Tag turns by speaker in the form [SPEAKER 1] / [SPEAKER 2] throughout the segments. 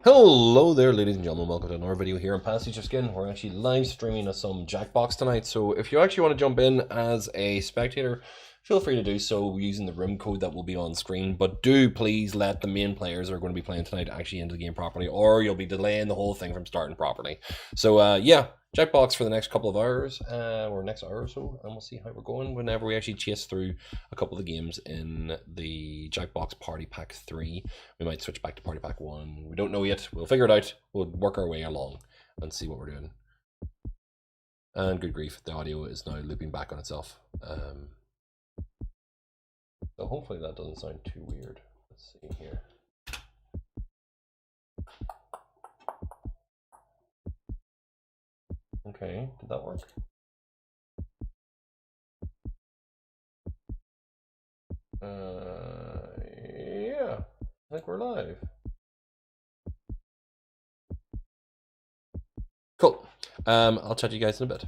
[SPEAKER 1] Hello there, ladies and gentlemen. Welcome to another video here on Pasticheofskin. We're actually live streaming some JACKBOX tonight. So if you actually want to jump in as a spectator, feel free to do so using the room code that will be on screen. But do please let the main players who are going to be playing tonight actually into the game properly, or you'll be delaying the whole thing from starting properly. So yeah, JACKBOX for the next couple of hours, or next hour or so, and we'll see how we're going whenever we actually chase through a couple of the games in the JACKBOX Party Pack 3. We might switch back to Party Pack 1. We don't know yet. We'll figure it out. We'll work our way along and see what we're doing. And good grief, the audio is now looping back on itself. So hopefully that doesn't sound too weird. Let's see here. Okay, did that work? Yeah, I think we're live. Cool. I'll chat to you guys in a bit.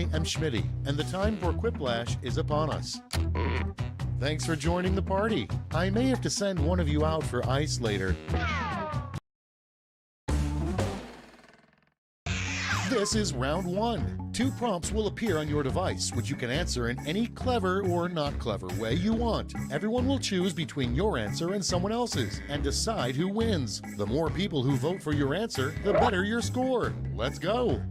[SPEAKER 2] I am Schmitty, and the time for Quiplash is upon us. Thanks for joining the party. I may have to send one of you out for ice later. This is round one. 2 prompts will appear on your device, which you can answer in any clever or not clever way you want. Everyone will choose between your answer and someone else's and decide who wins. The more people who vote for your answer, the better your score. Let's go.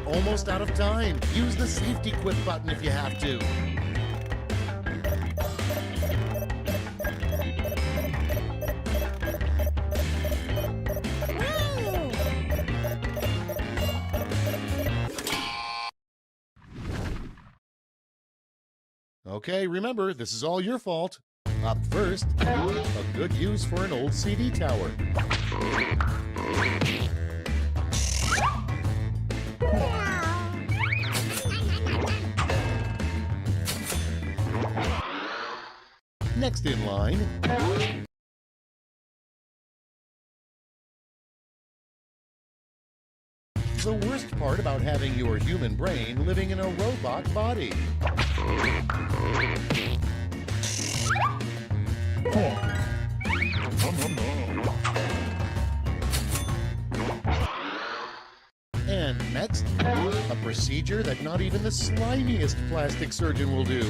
[SPEAKER 2] Almost out of time. Use the safety quit button if you have to. Okay, remember, this is all your fault. Up first, a good use for an old CD tower. Next in line, the worst part about having your human brain living in a robot body. And next, a procedure that not even the slimiest plastic surgeon will do.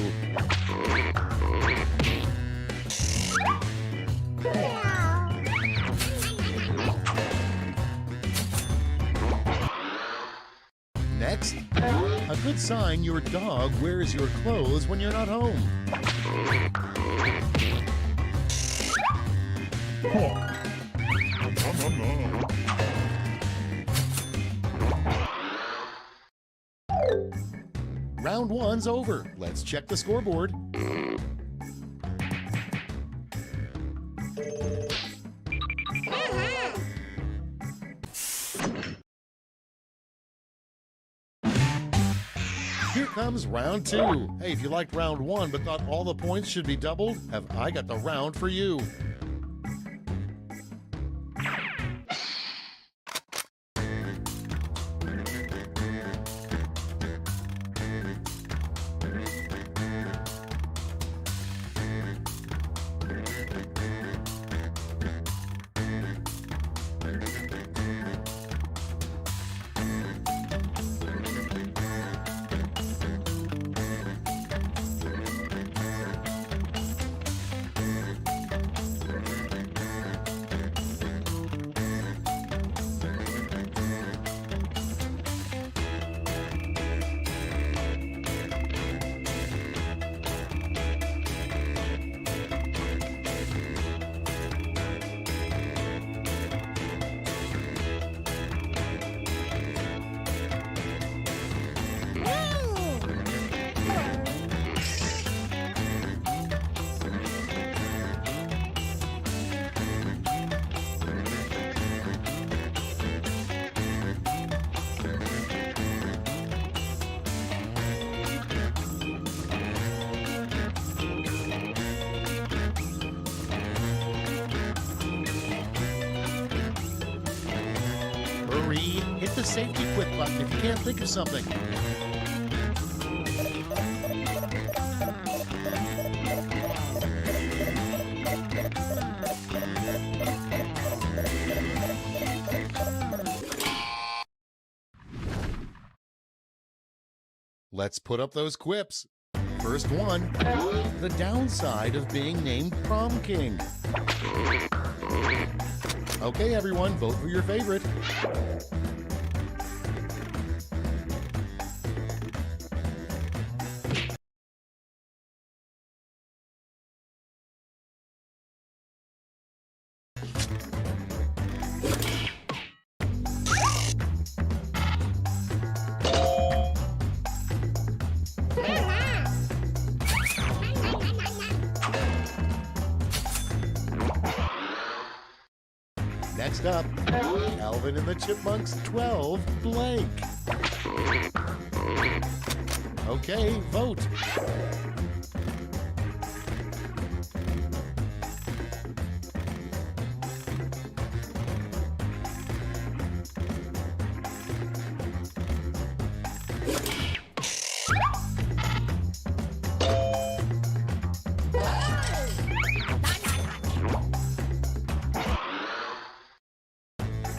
[SPEAKER 2] Next, a good sign your dog wears your clothes when you're not home. Round one's over. Let's check the scoreboard. Here comes round two. Hey, if you liked round one but thought all the points should be doubled, have I got the round for you. the safety quit button if you can't think of something. Let's put up those quips. First one, the downside of being named Prom King. Okay, everyone, vote for your favorite. Next up, Alvin and the Chipmunks 12 blank. Okay, vote.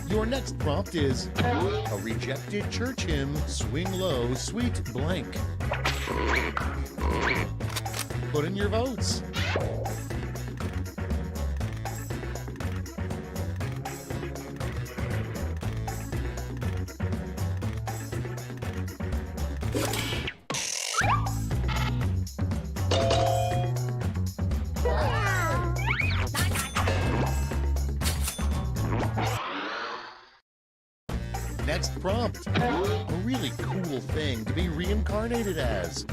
[SPEAKER 2] Your next prompt is a rejected church hymn, Swing Low, Sweet Blank. Put in your votes. Next prompt, a really cool thing to be reincarnated as.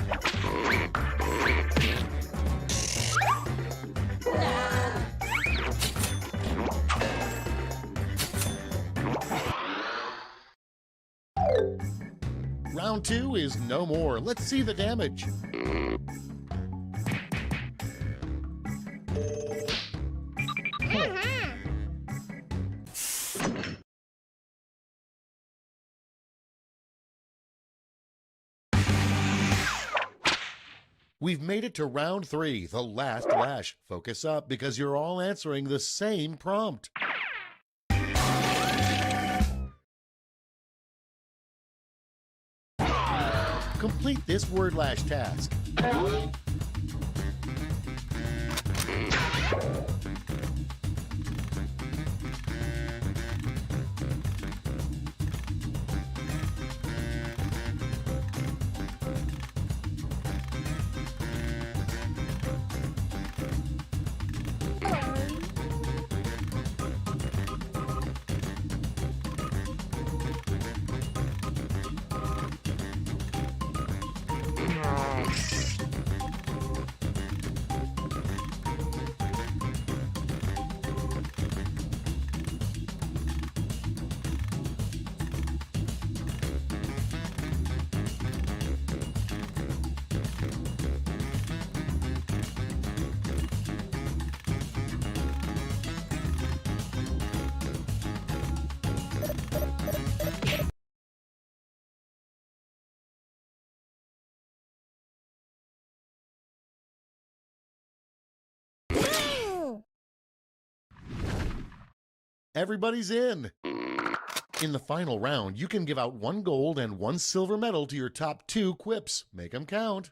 [SPEAKER 2] Round 2 is no more. Let's see the damage. We've made it to round 3, the last lash. Focus up because you're all answering the same prompt. Complete this word lash task. Everybody's in. In the final round, you can give out 1 gold and 1 silver medal to your top 2 quips. Make them count.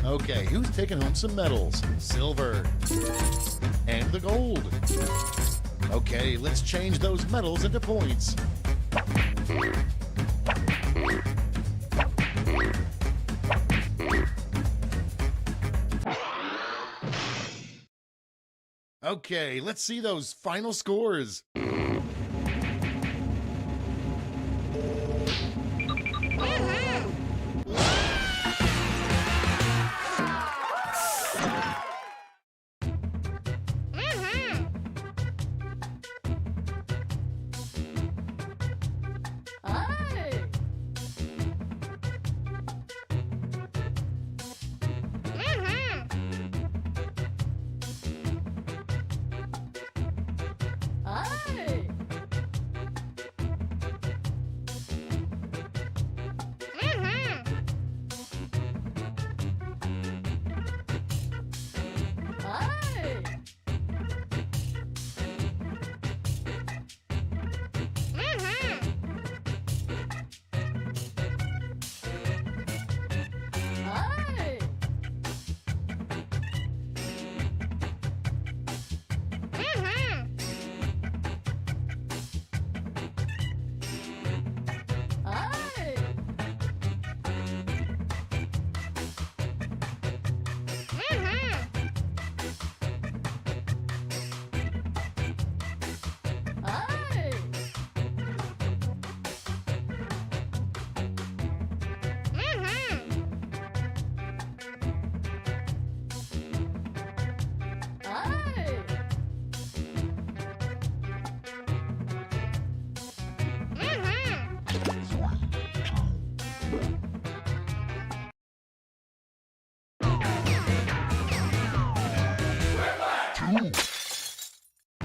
[SPEAKER 2] Okay, who's taking home some medals? Silver. And the gold. Okay, let's change those medals into points. Okay, let's see those final scores.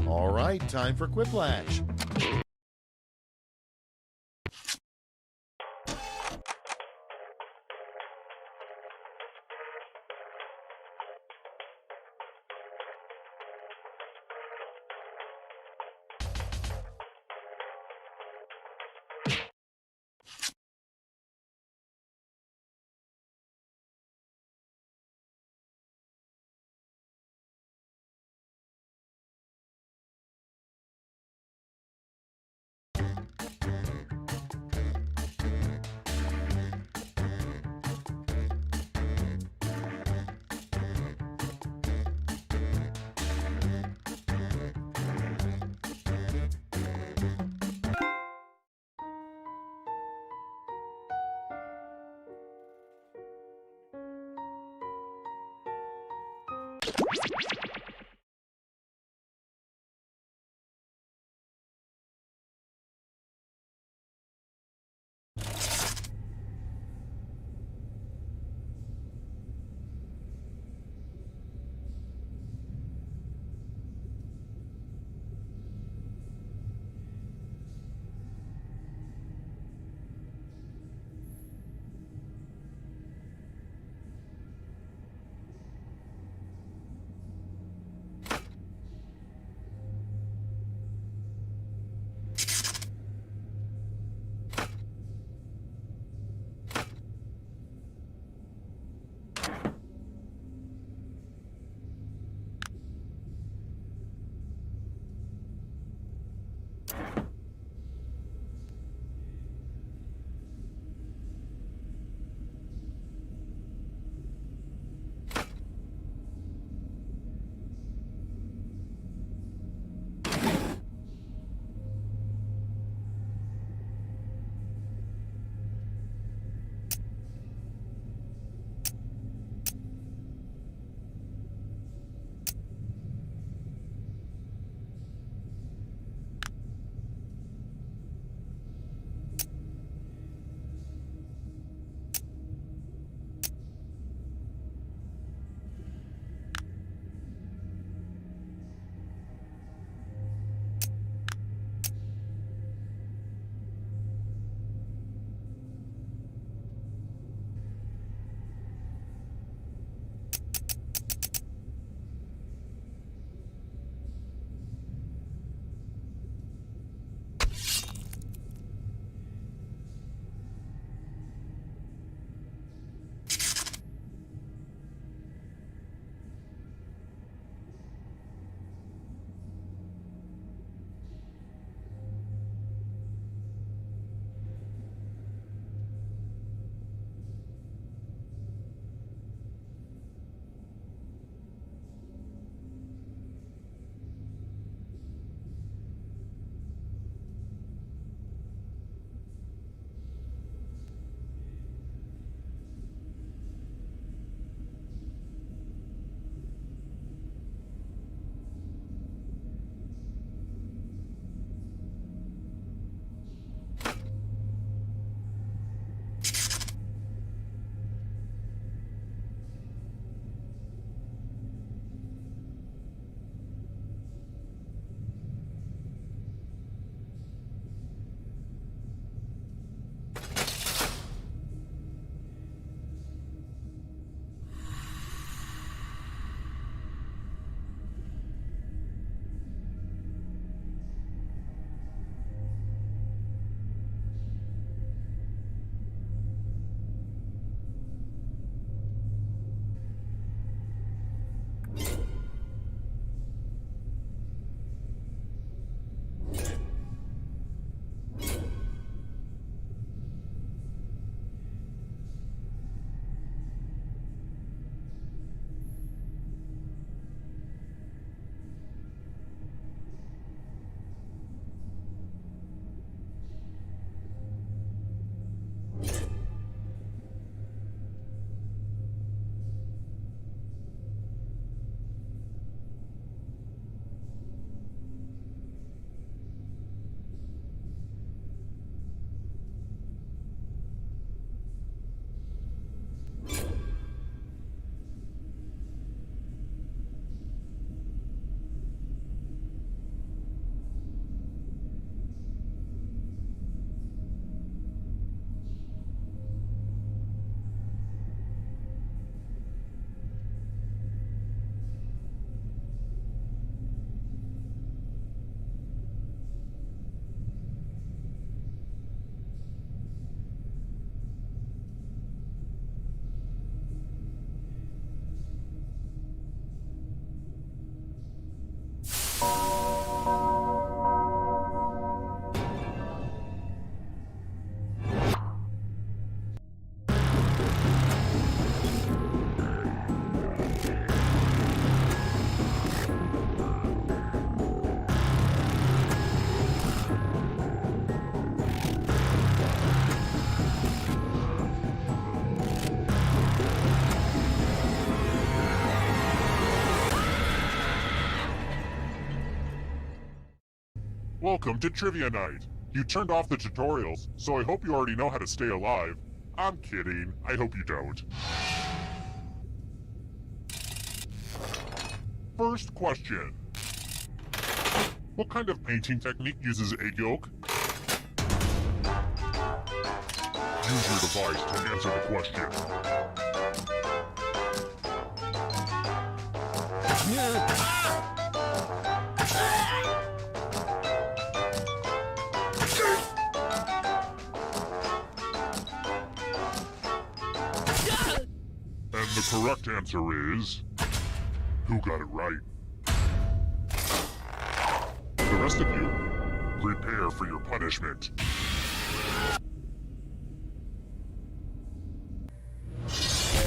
[SPEAKER 2] All right, time for Quiplash.
[SPEAKER 3] Welcome to Trivia Night. You turned off the tutorials, so I hope you already know how to stay alive. I'm kidding. I hope you don't. First question. What kind of painting technique uses egg yolk? Use your device to answer the question. And the correct answer is... who got it right? The rest of you, prepare for your punishment.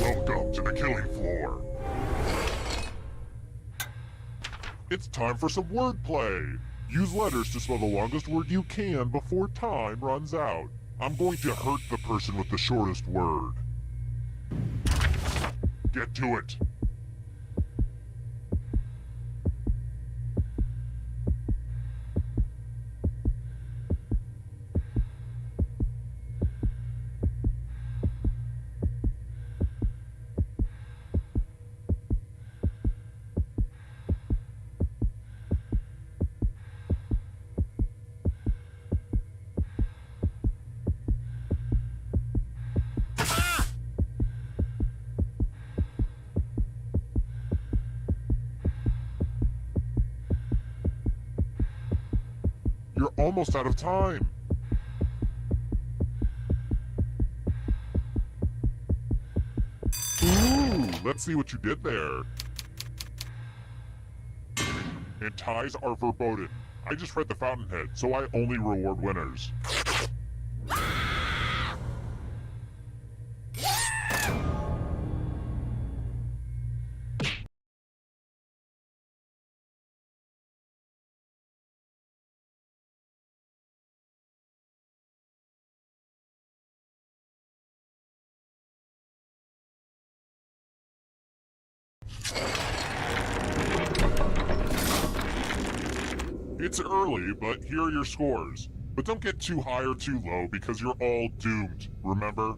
[SPEAKER 3] Welcome to the killing floor. It's time for some wordplay. Use letters to spell the longest word you can before time runs out. I'm going to hurt the person with the shortest word. Get to it. You're almost out of time. Ooh, let's see what you did there. And ties are verboten. I just read the fountainhead, so I only reward winners. It's early, but here are your scores. But don't get too high or too low because you're all doomed, remember?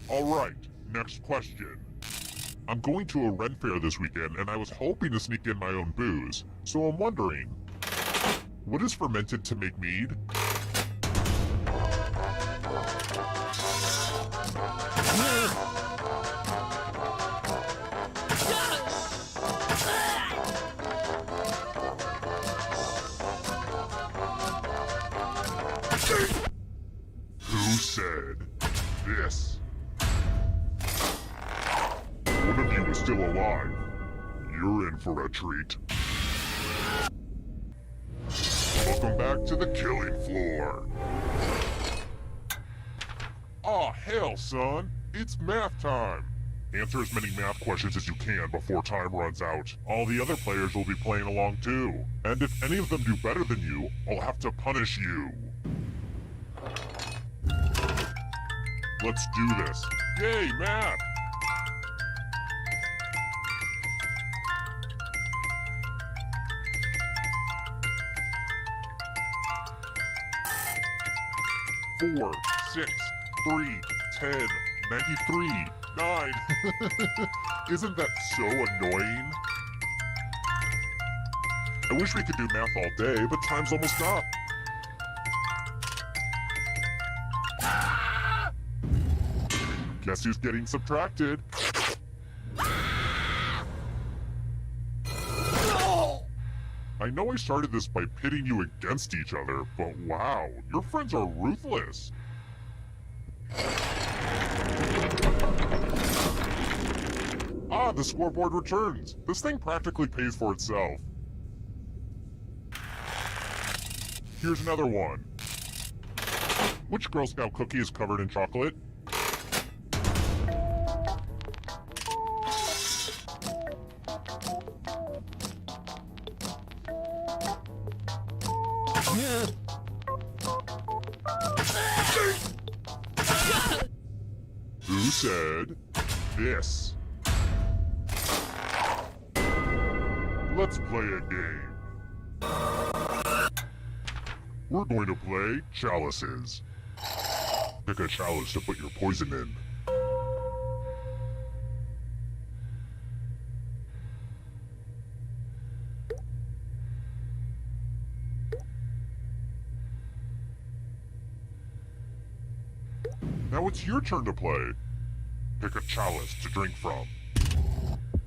[SPEAKER 3] Alright, next question. I'm going to a Ren Fair this weekend and I was hoping to sneak in my own booze. So I'm wondering, what is fermented to make mead? Who said this? One of you is still alive. You're in for a treat. Welcome back to the killing floor. Aw, hell, son. It's math time. Answer as many math questions as you can before time runs out. All the other players will be playing along too. And if any of them do better than you, I'll have to punish you. Let's do this. Yay, math! Four, 6, 3, 10, 93, 9. Isn't that so annoying? I wish we could do math all day, but time's almost up. Guess who's getting subtracted? I know I started this by pitting you against each other, but wow, your friends are ruthless. Ah, the scoreboard returns. This thing practically pays for itself. Here's another one. Which Girl Scout cookie is covered in chocolate? Who said this? Let's play a game. We're going to play chalices. Pick a chalice to put your poison in. Now it's your turn to play. Pick a chalice to drink from.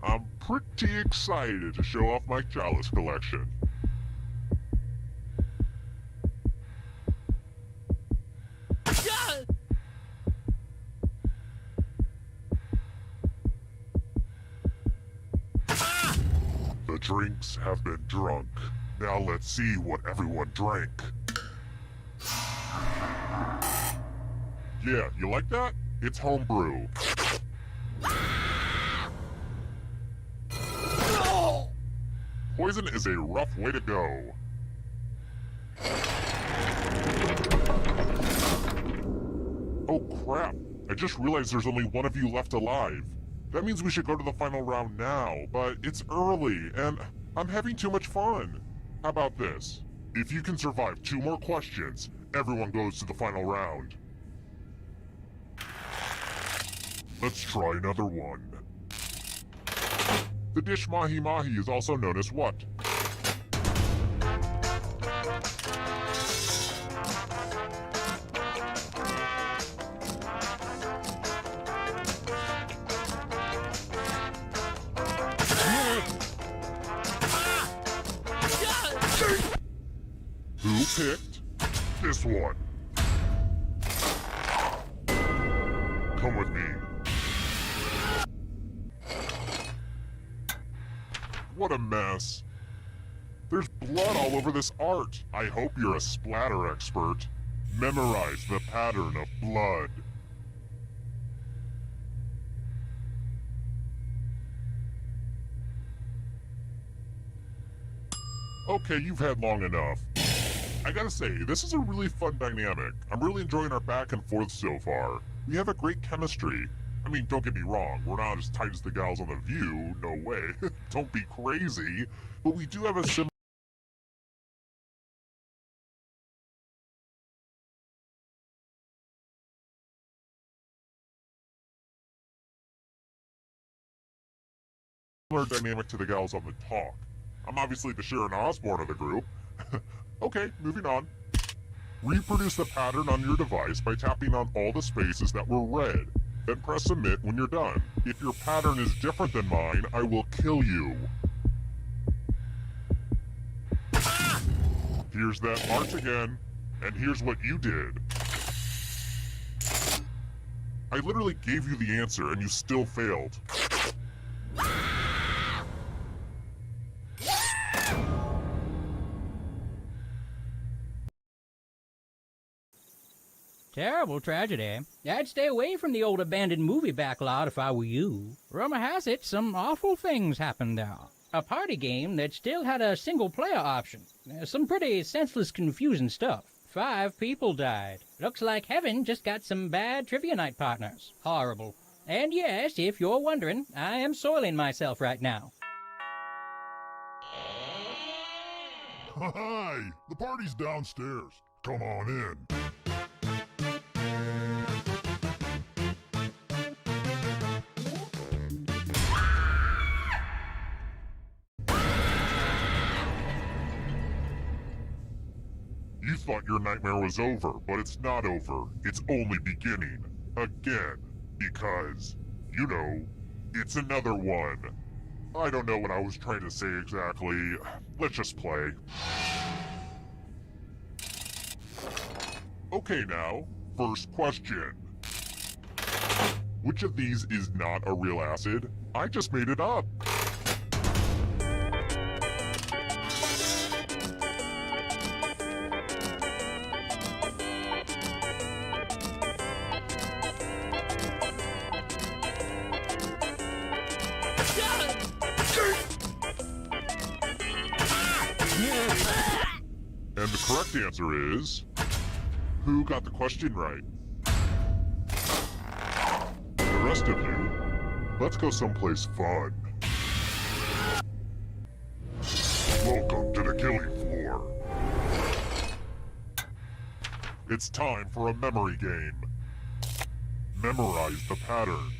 [SPEAKER 3] I'm pretty excited to show off my chalice collection. The drinks have been drunk. Now let's see what everyone drank. Yeah, you like that? It's homebrew. Poison is a rough way to go. Oh crap, I just realized there's only one of you left alive. That means we should go to the final round now, but it's early and I'm having too much fun. How about this? If you can survive 2 more questions, everyone goes to the final round. Let's try another one. The dish mahi-mahi is also known as what? Who picked this one? Come with me. What a mess. There's blood all over this art. I hope you're a splatter expert. Memorize the pattern of blood. Okay, you've had long enough. I gotta say, this is a really fun dynamic. I'm really enjoying our back and forth so far. We have a great chemistry. I mean, don't get me wrong, we're not as tight as the gals on The View, no way. Don't be crazy. But we do have a similar dynamic to the gals on The Talk. I'm obviously the Sharon Osbourne of the group. Okay, moving on. Reproduce the pattern on your device by tapping on all the spaces that were red. Then press submit when you're done. If your pattern is different than mine, I will kill you. Here's that art again, and here's what you did. I literally gave you the answer and you still failed.
[SPEAKER 4] Terrible tragedy. I'd stay away from the old abandoned movie backlot if I were you. Rumor has it some awful things happened there. A party game that still had a single-player option. Some pretty senseless, confusing stuff. 5 people died. Looks like heaven just got some bad trivia night partners. Horrible. And yes, if you're wondering, I am soiling myself right now.
[SPEAKER 3] Hi! The party's downstairs. Come on in. You thought your nightmare was over, but it's not over. It's only beginning. Again. Because, you know, it's another one. I don't know what I was trying to say exactly. Let's just play. Okay now, first question. Which of these is not a real acid? I just made it up. And the correct answer is... Who got the question right? The rest of you, let's go someplace fun. Welcome to the killing floor. It's time for a memory game. Memorize the pattern.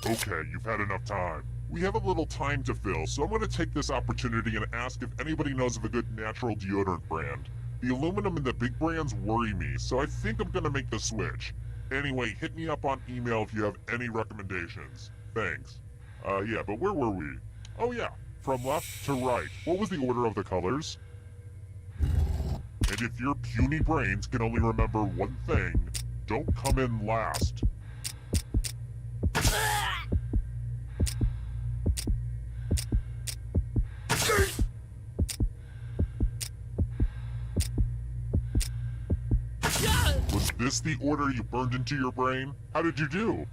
[SPEAKER 3] Okay, you've had enough time. We have a little time to fill, so I'm going to take this opportunity and ask if anybody knows of a good natural deodorant brand. The aluminum and the big brands worry me, so I think I'm going to make the switch. Anyway, hit me up on email if you have any recommendations. Thanks. Yeah, but where were we? Oh yeah, from left to right. What was the order of the colors? And if your puny brains can only remember one thing, don't come in last. Was this the order you burned into your brain? How did you do?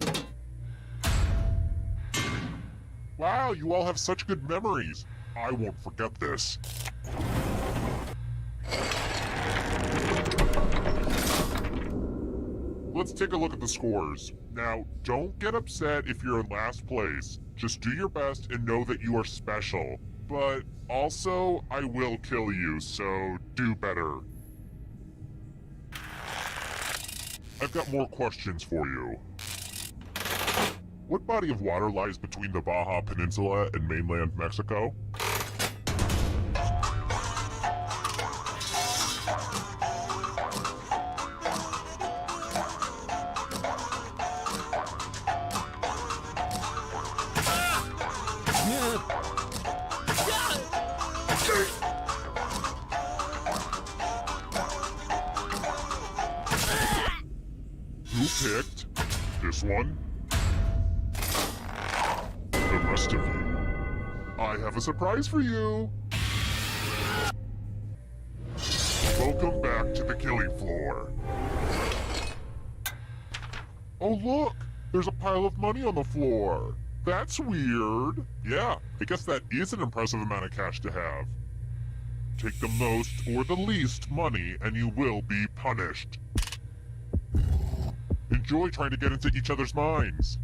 [SPEAKER 3] Wow, you all have such good memories. I won't forget this. Let's take a look at the scores. Now, don't get upset if you're in last place. Just do your best and know that you are special. But also, I will kill you, so do better. I've got more questions for you. What body of water lies between the Baja Peninsula and mainland Mexico? Who picked this one? The rest of you. I have a surprise for you. Welcome back to the killing floor. Oh look, there's a pile of money on the floor. That's weird. Yeah, I guess that is an impressive amount of cash to have. Take the most or the least money and you will be punished. Enjoy trying to get into each other's minds.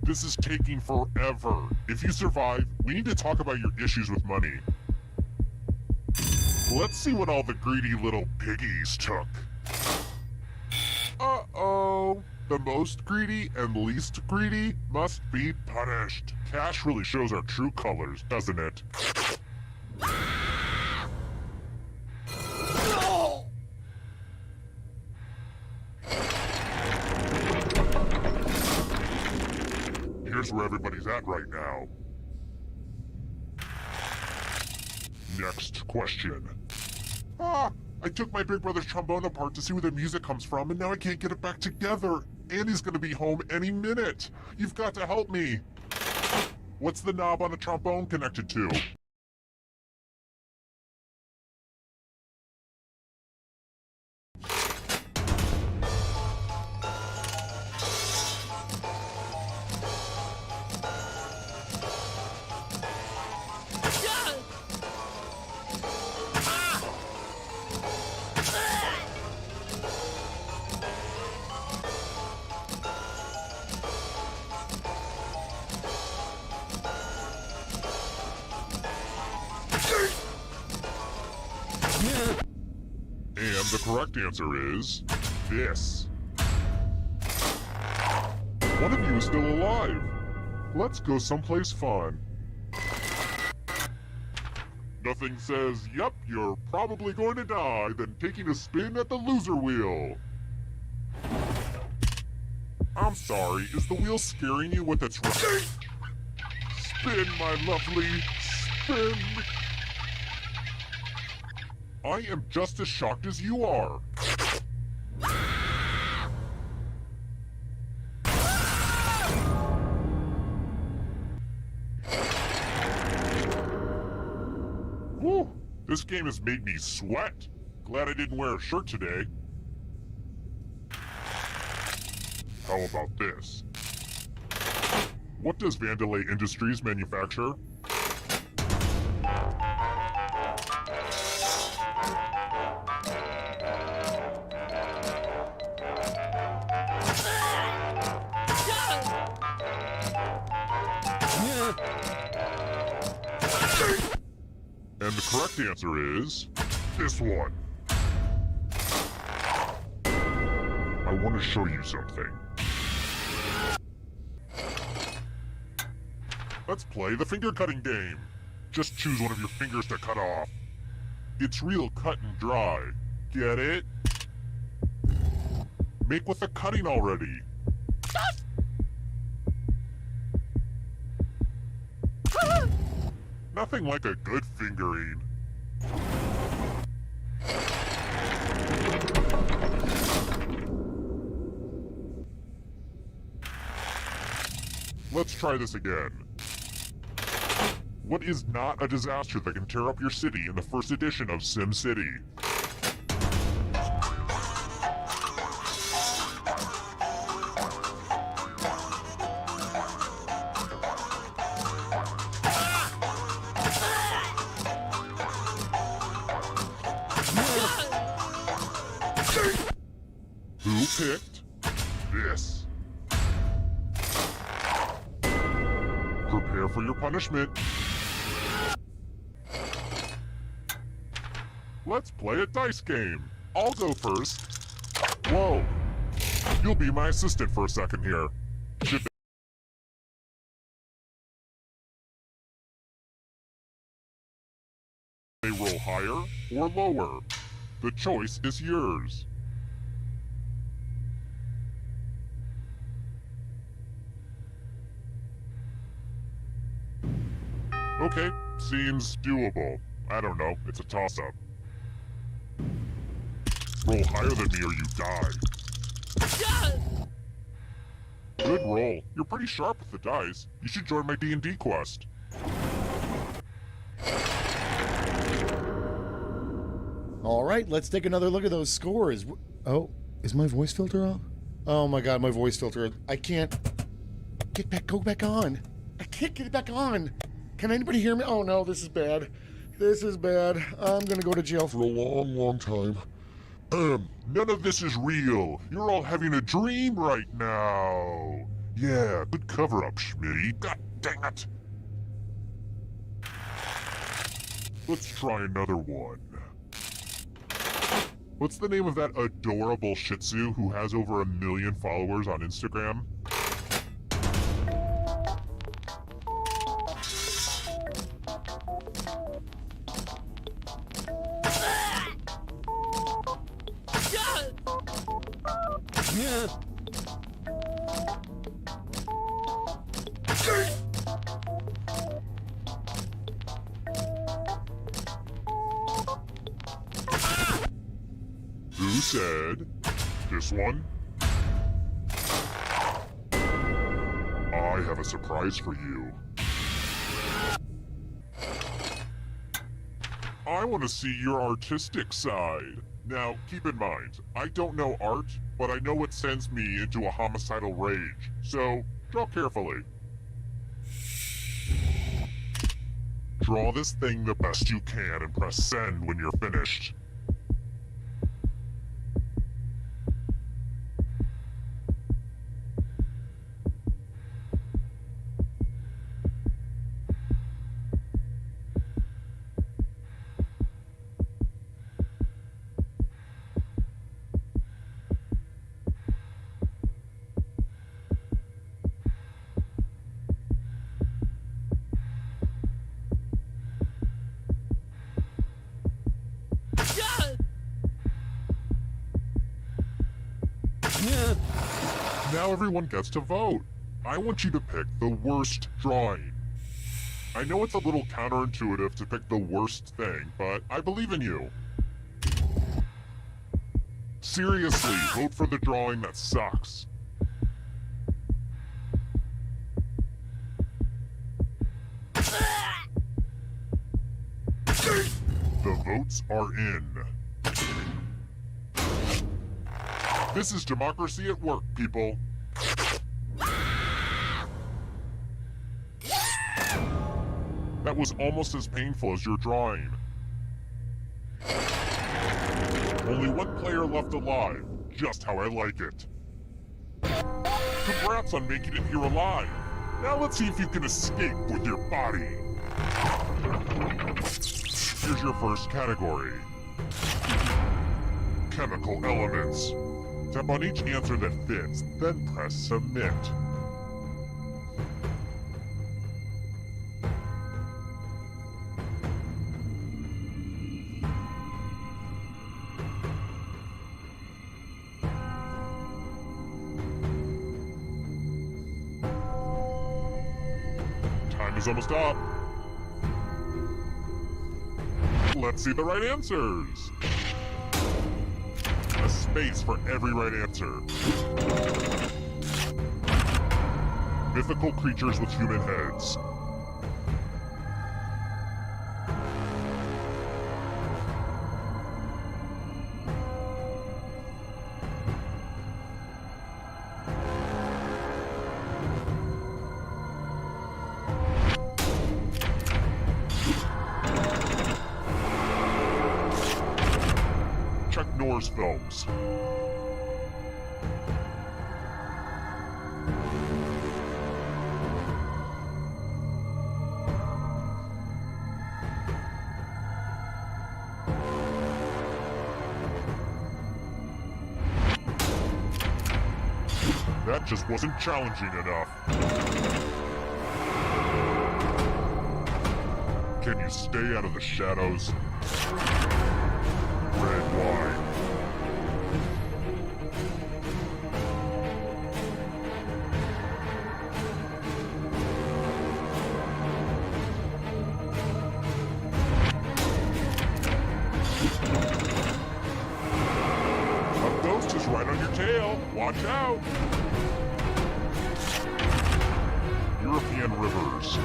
[SPEAKER 3] This is taking forever. If you survive, we need to talk about your issues with money. Let's see what all the greedy little piggies took. Uh-oh. The most greedy and least greedy must be punished. Cash really shows our true colors, doesn't it? Here's where everybody's at right now. Next question. I took my big brother's trombone apart to see where the music comes from, and now I can't get it back together. Andy's gonna be home any minute. You've got to help me. What's the knob on a trombone connected to? And the correct answer is this. One of you is still alive. Let's go someplace fun. Nothing says, "Yep, you're probably going to die," than taking a spin at the loser wheel. I'm sorry, is the wheel scaring you with its right? Spin, my lovely, spin. I am just as shocked as you are. Whew, this game has made me sweat. Glad I didn't wear a shirt today. How about this? What does Vandelay Industries manufacture? And the correct answer is this one. I want to show you something. Let's play the finger cutting game. Just choose one of your fingers to cut off. It's real cut and dry. Get it? Make with the cutting already. Nothing like a good fingering. Let's try this again. What is not a disaster that can tear up your city in the first edition of SimCity? Who picked this? Prepare for your punishment. Let's play a dice game. I'll go first. Whoa. You'll be my assistant for a second here. Should they roll higher or lower? The choice is yours. Okay, seems doable. I don't know, it's a toss-up. Roll higher than me or you die. Good roll. You're pretty sharp with the dice. You should join my D&D quest.
[SPEAKER 2] All right, let's take another look at those scores. Oh, is my voice filter on? Oh my god, my voice filter. I can't go back on. I can't get it back on. Can anybody hear me? Oh no, this is bad. This is bad. I'm gonna go to jail for a long, long time.
[SPEAKER 3] None of this is real. You're all having a dream right now. Yeah, good cover-up, Schmitty. God dang it. Let's try another one. What's the name of that adorable Shih Tzu who has over 1 million followers on Instagram? Who said this one? I have a surprise for you. I want to see your artistic side. Now, keep in mind, I don't know art, but I know it sends me into a homicidal rage, so draw carefully. Draw this thing the best you can and press send when you're finished. Now everyone gets to vote. I want you to pick the worst drawing. I know it's a little counterintuitive to pick the worst thing, but I believe in you. Seriously, vote for the drawing that sucks. The votes are in. This is democracy at work, people. That was almost as painful as your drawing. Only one player left alive, just how I like it. Congrats on making it here alive. Now let's see if you can escape with your body. Here's your first category. Chemical elements. Tap on each answer that fits, then press submit. Time is almost up. Let's see the right answers. A space for every right answer. Mythical creatures with human heads. Check Norse films. That just wasn't challenging enough. Can you stay out of the shadows? Red wine. A ghost is right on your tail. Watch out. European rivers.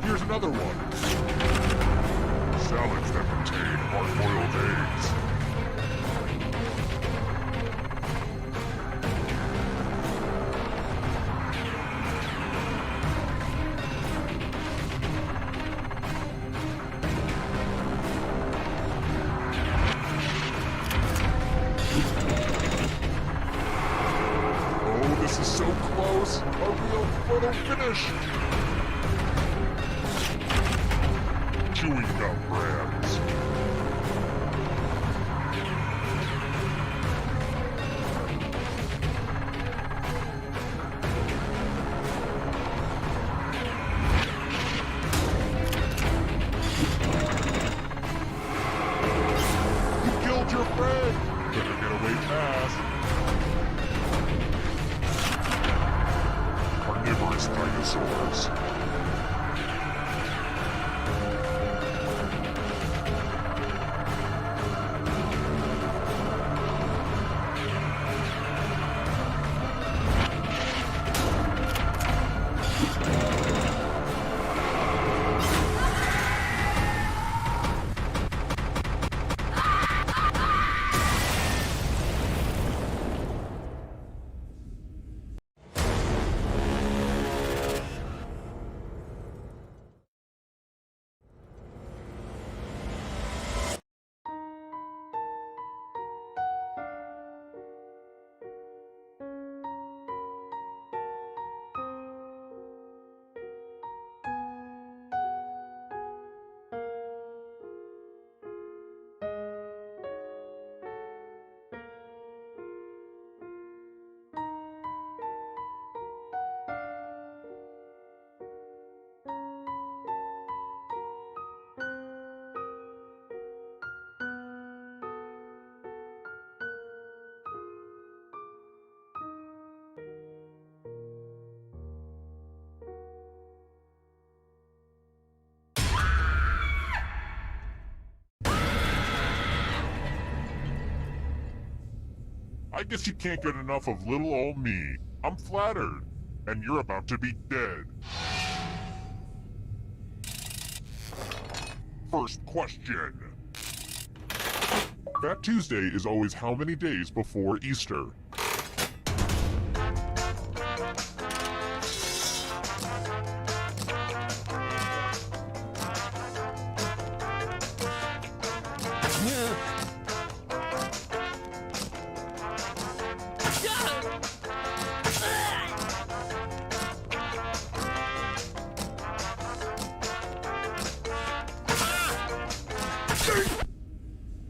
[SPEAKER 3] Here's another one. Salads that contain hard-boiled eggs. Oh, this is so close. A real photo finish. Chewing gum brands. You killed your friend. Better get away fast. Carnivorous dinosaurs. I guess you can't get enough of little old me. I'm flattered. And you're about to be dead. First question. Fat Tuesday is always how many days before Easter?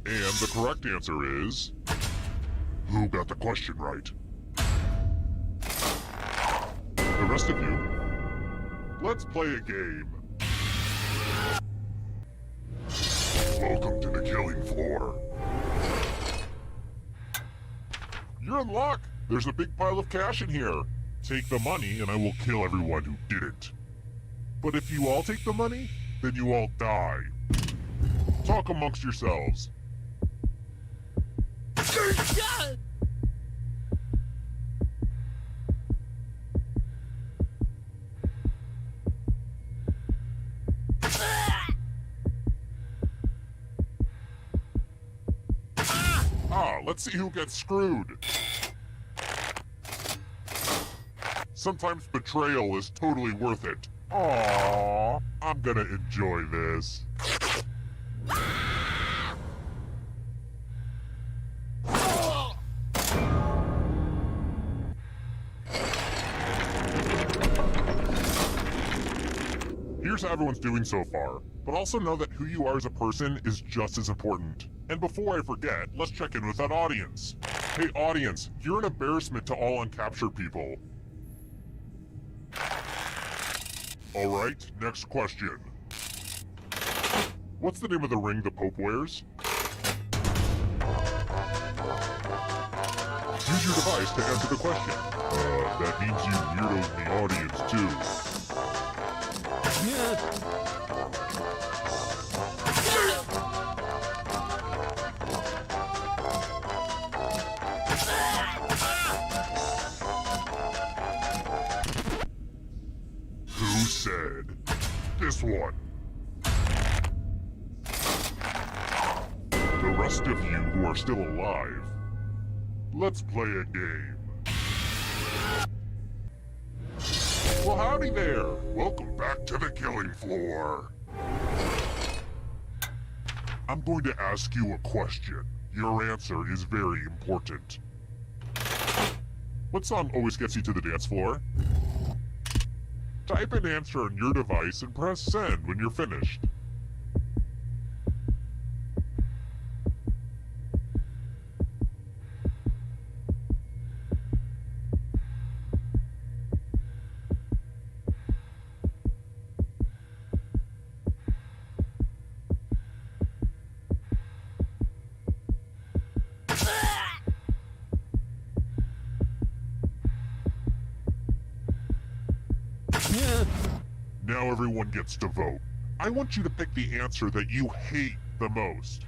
[SPEAKER 3] And the correct answer is... Who got the question right? The rest of you, let's play a game. Welcome to the killing floor. You're in luck. There's a big pile of cash in here. Take the money and I will kill everyone who didn't. But if you all take the money, then you all die. Talk amongst yourselves. Let's see who gets screwed. Sometimes betrayal is totally worth it. Aww, I'm gonna enjoy this. Here's how everyone's doing so far, but also know that who you are as a person is just as important. And before I forget, let's check in with that audience. Hey audience, you're an embarrassment to all uncaptured people. Alright, next question. What's the name of the ring the Pope wears? Use your device to answer the question. That means you weirdos in the audience too. Who said this one? The rest of you who are still alive, let's play a game. Well, howdy there. Welcome back to the killing floor. I'm going to ask you a question. Your answer is very important. What song always gets you to the dance floor? Type an answer on your device and press send when you're finished. Now everyone gets to vote. I want you to pick the answer that you hate the most.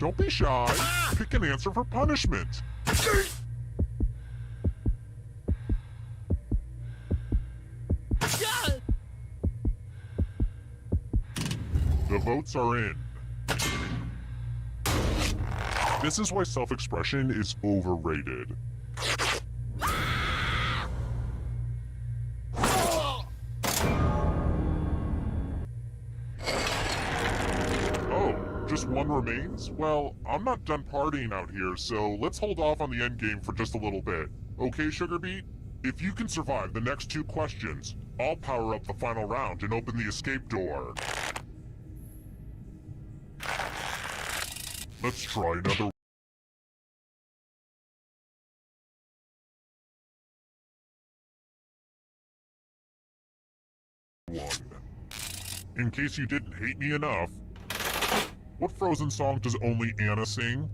[SPEAKER 3] Don't be shy. Pick an answer for punishment. The votes are in. This is why self-expression is overrated. Just one remains? Well, I'm not done partying out here, so let's hold off on the endgame for just a little bit. Okay, Sugarbeat? If you can survive the next 2 questions, I'll power up the final round and open the escape door. Let's try another one. In case you didn't hate me enough, what Frozen song does only Anna sing?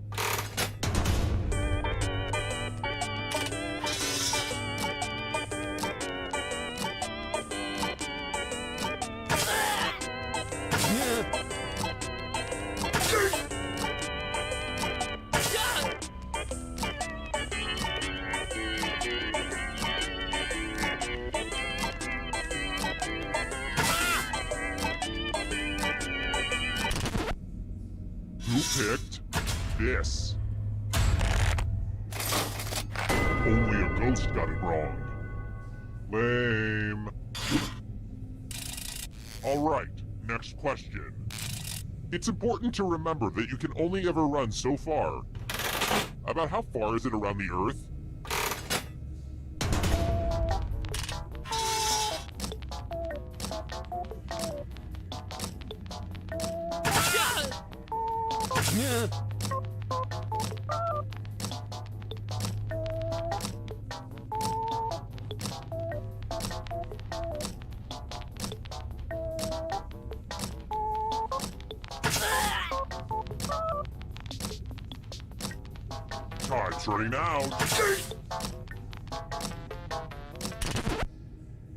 [SPEAKER 3] picked this. Only a ghost got it wrong. Lame. Alright, next question. It's important to remember that you can only ever run so far. About how far is it around the Earth? Time's running out.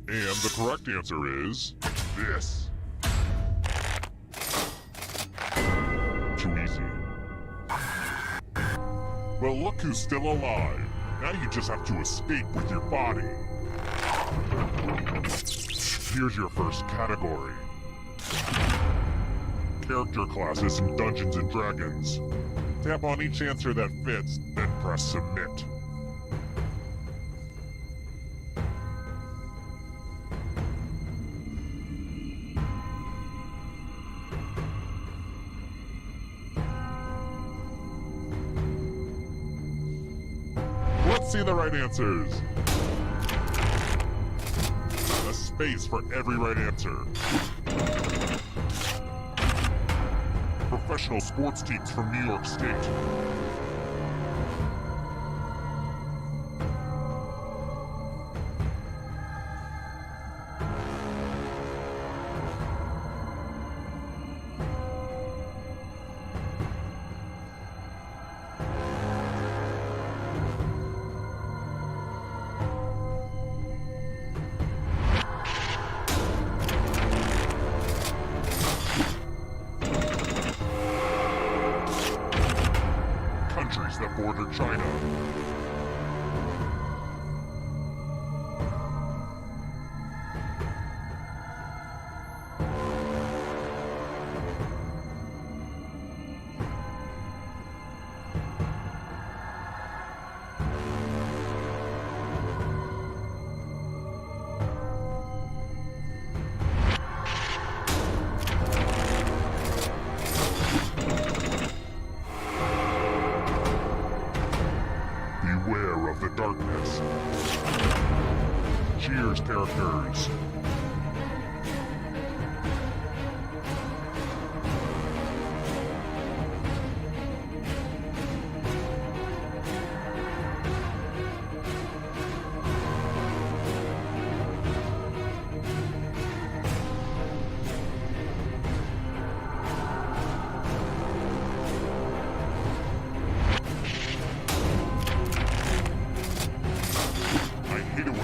[SPEAKER 3] And the correct answer is this. Too easy. Well, look who's still alive. Now you just have to escape with your body. Here's your first category. Character classes in Dungeons & Dragons. Tap on each answer that fits, then press submit. Let's see the right answers. A space for every right answer. Professional sports teams from New York State. That border China. Beware of the darkness. Cheers, characters.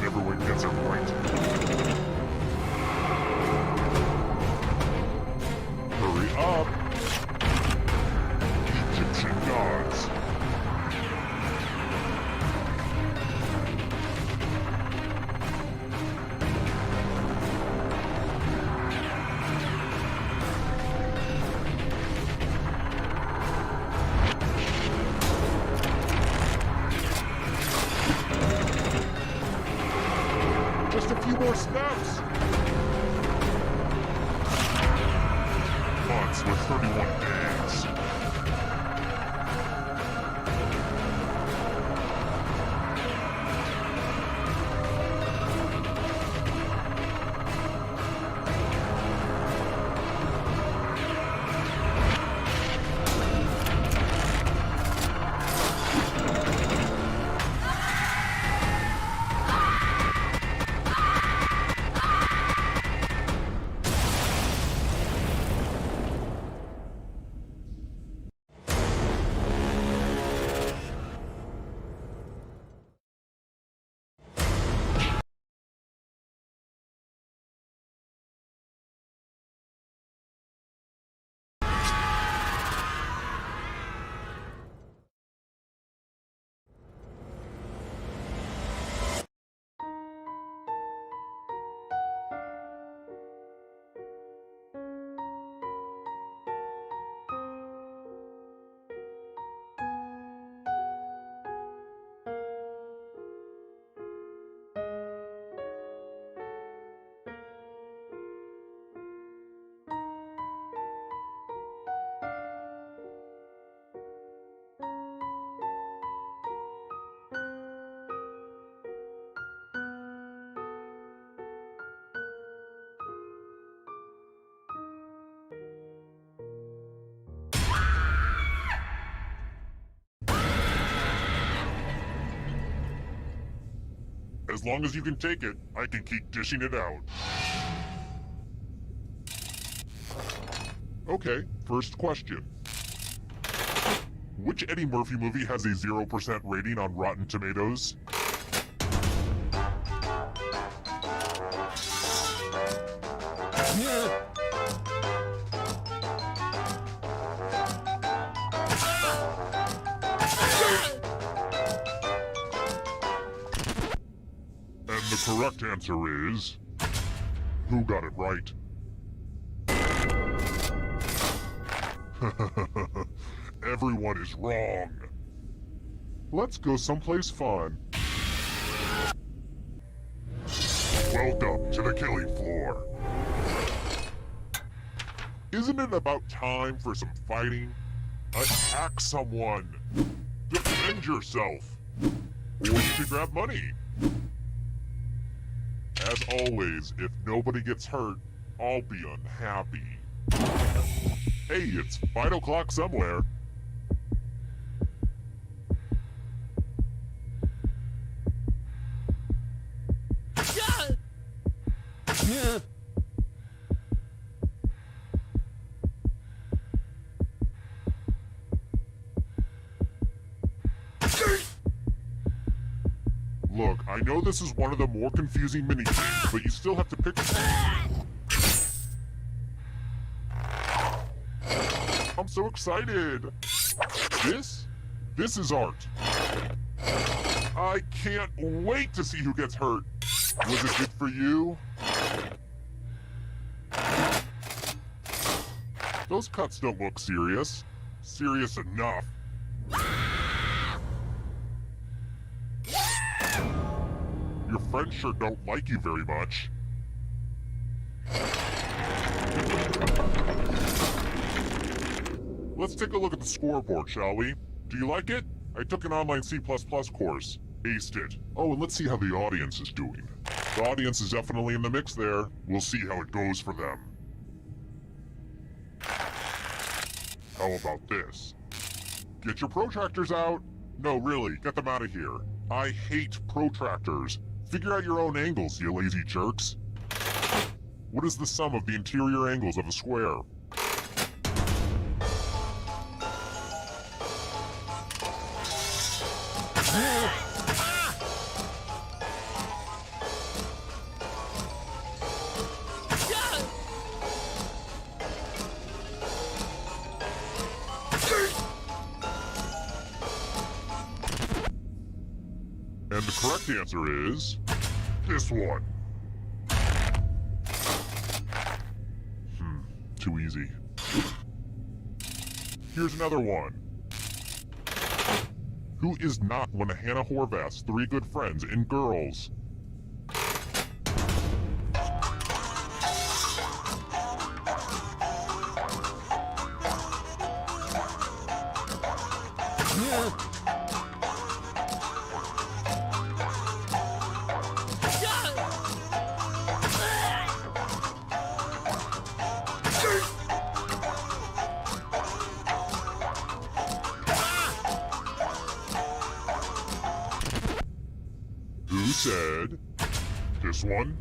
[SPEAKER 3] Everyone gets it right. Hurry up! Egyptian gods. Just a few more steps. Months with 31 days. As long as you can take it, I can keep dishing it out. Okay, first question. Which Eddie Murphy movie has a 0% rating on Rotten Tomatoes? And the correct answer is... Who got it right? Everyone is wrong. Let's go someplace fun. Welcome to the killing floor. Isn't it about time for some fighting? Attack someone. Defend yourself. Or you can grab money. As always, if nobody gets hurt, I'll be unhappy. Hey, it's 5 o'clock somewhere. Look, I know this is one of the more confusing minigames, but you still have to pick. I'm so excited! This is art. I can't wait to see who gets hurt. Was it good for you? Those cuts don't look serious. Serious enough. Your friends sure don't like you very much. Let's take a look at the scoreboard, shall we? Do you like it? I took an online C++ course. Aced it. Oh, and let's see how the audience is doing. The audience is definitely in the mix there. We'll see how it goes for them. How about this? Get your protractors out. No, really, get them out of here. I hate protractors. Figure out your own angles, you lazy jerks. What is the sum of the interior angles of a square? And the correct answer is... this one. Too easy. Here's another one. Who is not one of Hannah Horvath's 3 good friends in Girls? Who said this one?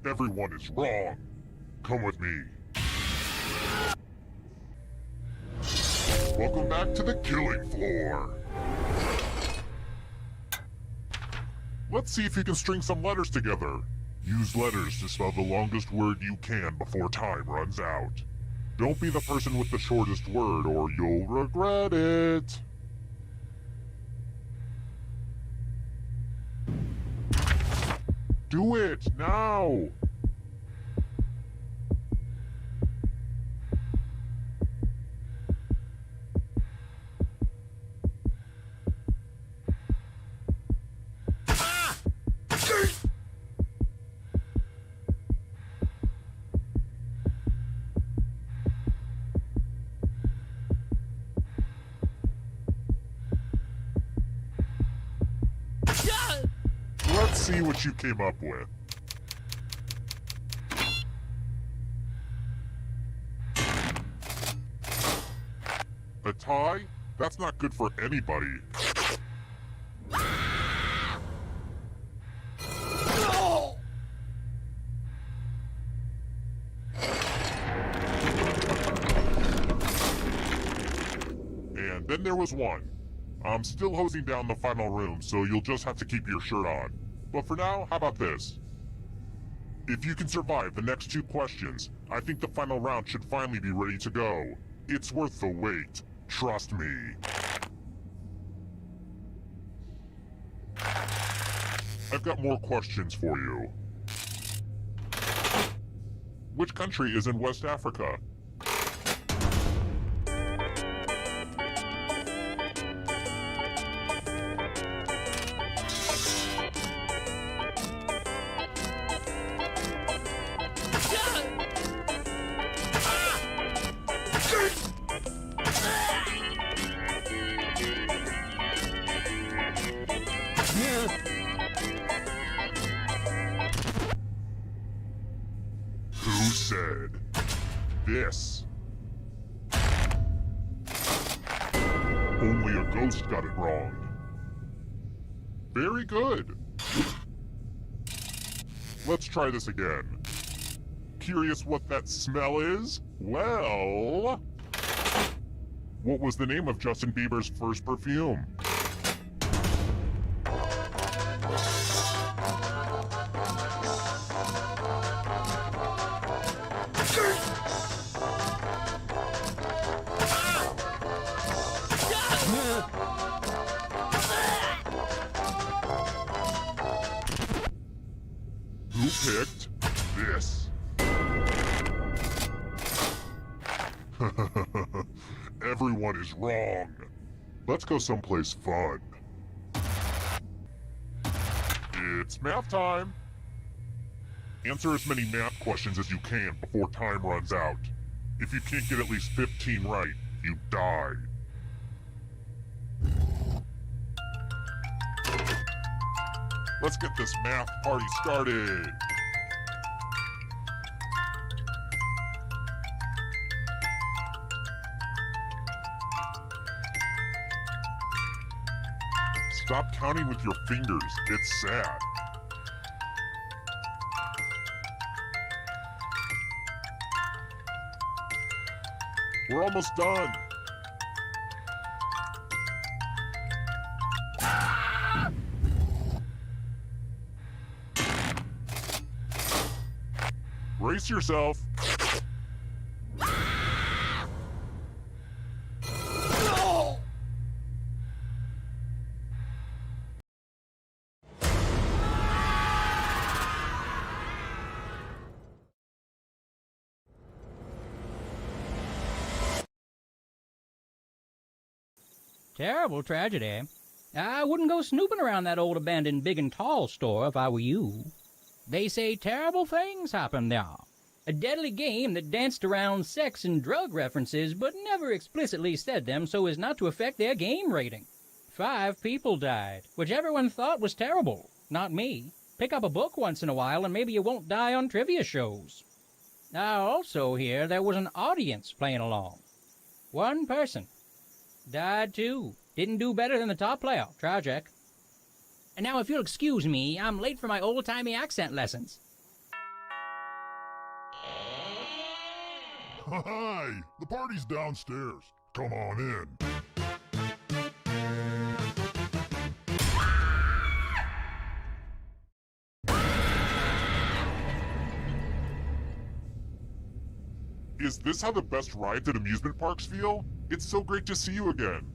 [SPEAKER 3] Everyone is wrong. Come with me. Welcome back to the killing floor. Let's see if you can string some letters together. Use letters to spell the longest word you can before time runs out. Don't be the person with the shortest word or you'll regret it. Do it, now! Let's see what you came up with. A tie? That's not good for anybody. And then there was one. I'm still hosing down the final room, so you'll just have to keep your shirt on. But for now, how about this? If you can survive the next 2 questions, I think the final round should finally be ready to go. It's worth the wait. Trust me. I've got more questions for you. Which country is in West Africa? Who said this? Only a ghost got it wrong. Very good. Let's try this again. Curious what that smell is? Well... what was the name of Justin Bieber's first perfume? Who picked this? Everyone is wrong. Let's go someplace fun. It's math time. Answer as many math questions as you can before time runs out. If you can't get at least 15 right, you die. Let's get this math party started. Stop counting with your fingers. It's sad. We're almost done. Brace yourself.
[SPEAKER 4] Terrible tragedy. I wouldn't go snooping around that old abandoned Big and Tall store if I were you. They say terrible things happen there. A deadly game that danced around sex and drug references but never explicitly said them so as not to affect their game rating. 5 people died, which everyone thought was terrible. Not me. Pick up a book once in a while and maybe you won't die on trivia shows. I also hear there was an audience playing along. 1 person. Died too. Didn't do better than the top player. Tragic. And now if you'll excuse me, I'm late for my old-timey accent lessons.
[SPEAKER 3] Hi! The party's downstairs. Come on in. Is this how the best rides at amusement parks feel? It's so great to see you again.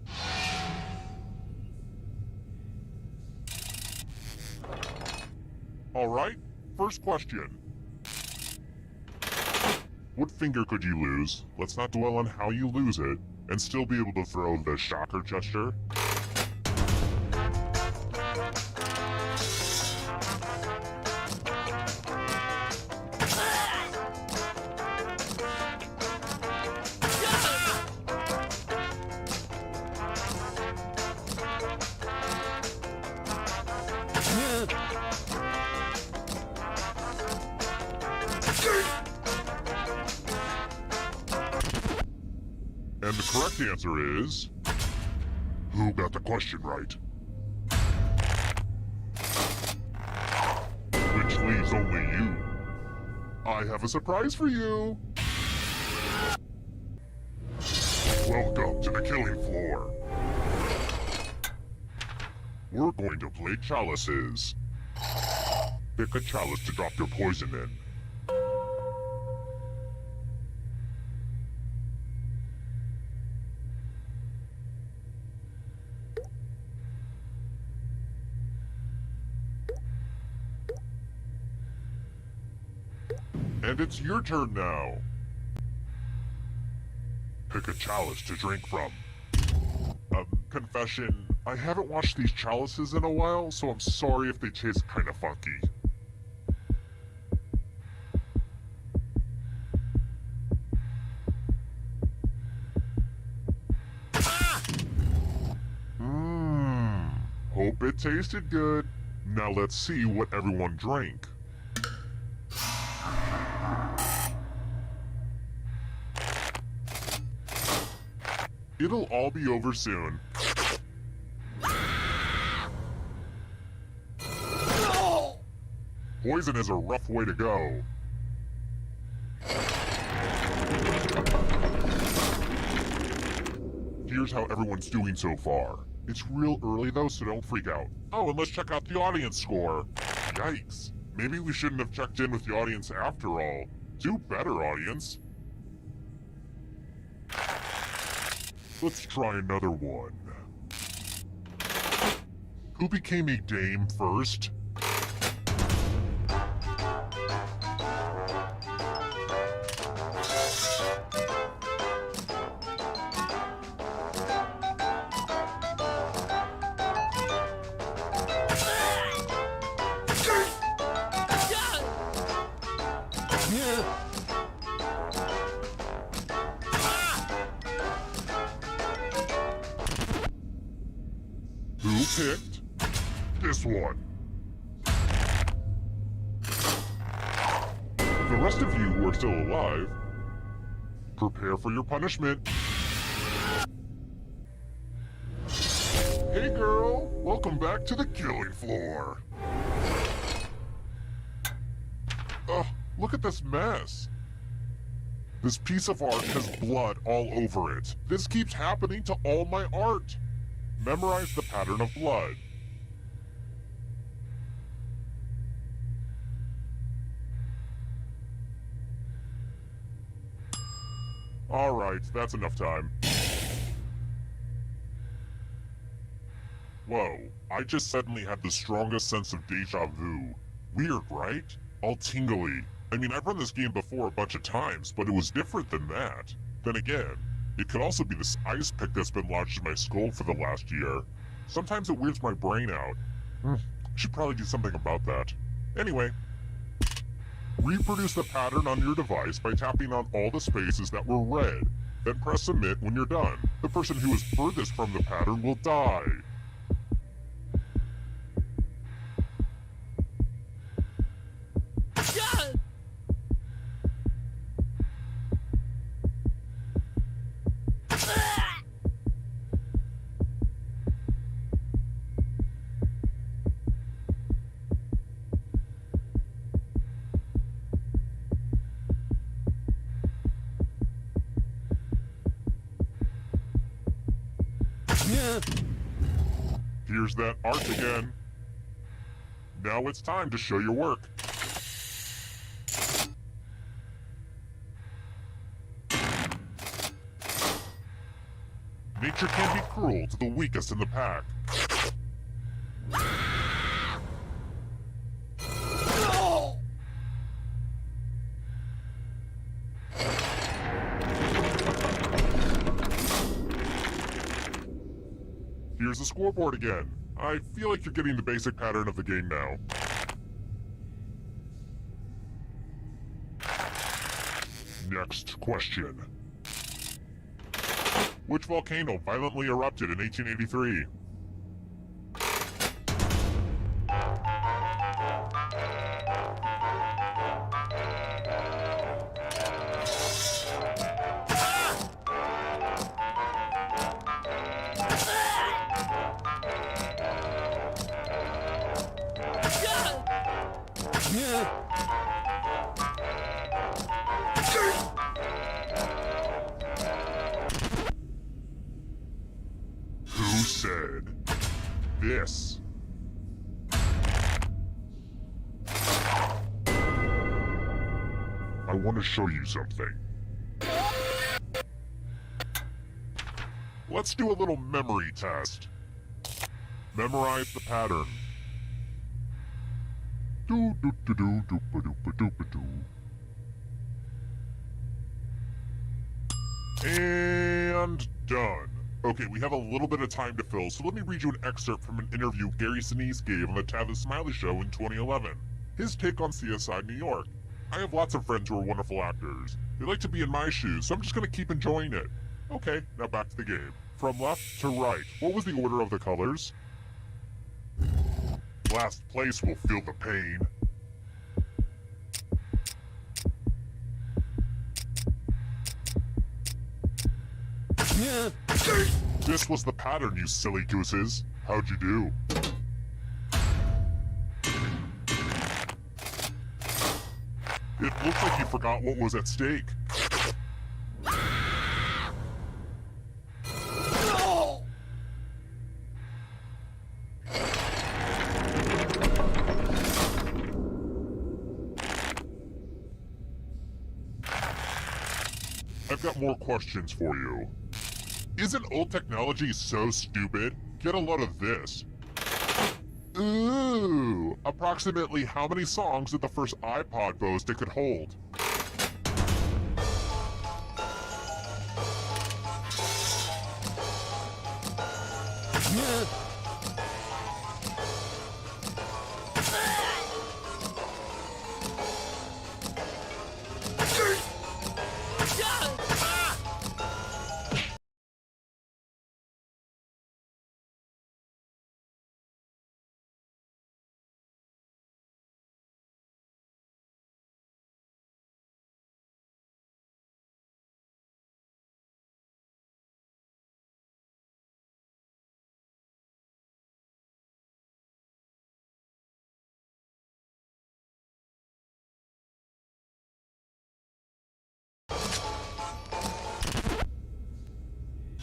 [SPEAKER 3] Alright, first question. What finger could you lose? Let's not dwell on how you lose it, and still be able to throw the shocker gesture. And the correct answer is... who got the question right? Which leaves only you. I have a surprise for you! Welcome to the killing floor. We're going to play chalices. Pick a chalice to drop your poison in. And it's your turn now. Pick a chalice to drink from. Confession, I haven't washed these chalices in a while, so I'm sorry if they taste kinda funky. Hope it tasted good. Now let's see what everyone drank. It'll all be over soon. Poison is a rough way to go. Here's how everyone's doing so far. It's real early though, so don't freak out. Oh, and let's check out the audience score. Yikes. Maybe we shouldn't have checked in with the audience after all. Do better, audience. Let's try another one. Who became a dame first? Who picked this one? The rest of you who are still alive, prepare for your punishment. Hey girl, welcome back to the killing floor. Ugh, look at this mess. This piece of art has blood all over it. This keeps happening to all my art. Memorize the pattern of blood. Alright, that's enough time. Whoa, I just suddenly had the strongest sense of deja vu. Weird, right? All tingly. I mean, I've run this game before a bunch of times, but it was different than that. Then again, it could also be this ice pick that's been lodged in my skull for the last year. Sometimes it weirds my brain out. Should probably do something about that. Anyway, reproduce the pattern on your device by tapping on all the spaces that were red. Then press submit when you're done. The person who is furthest from the pattern will die. Here's that art again. Now it's time to show your work. Nature can be cruel to the weakest in the pack. Here's the scoreboard again. I feel like you're getting the basic pattern of the game now. Next question. Which volcano violently erupted in 1883? said this? I want to show you something. Let's do a little memory test. Memorize the pattern. And done. Okay, we have a little bit of time to fill, so let me read you an excerpt from an interview Gary Sinise gave on the Tavis Smiley Show in 2011. His take on CSI New York. I have lots of friends who are wonderful actors. They like to be in my shoes, so I'm just gonna keep enjoying it. Okay, now back to the game. From left to right, what was the order of the colors? Last place will feel the pain. This was the pattern, you silly gooses. How'd you do? It looks like you forgot what was at stake. I've got more questions for you. Isn't old technology so stupid? Get a load of this. Ooh! Approximately how many songs did the first iPod boast it could hold?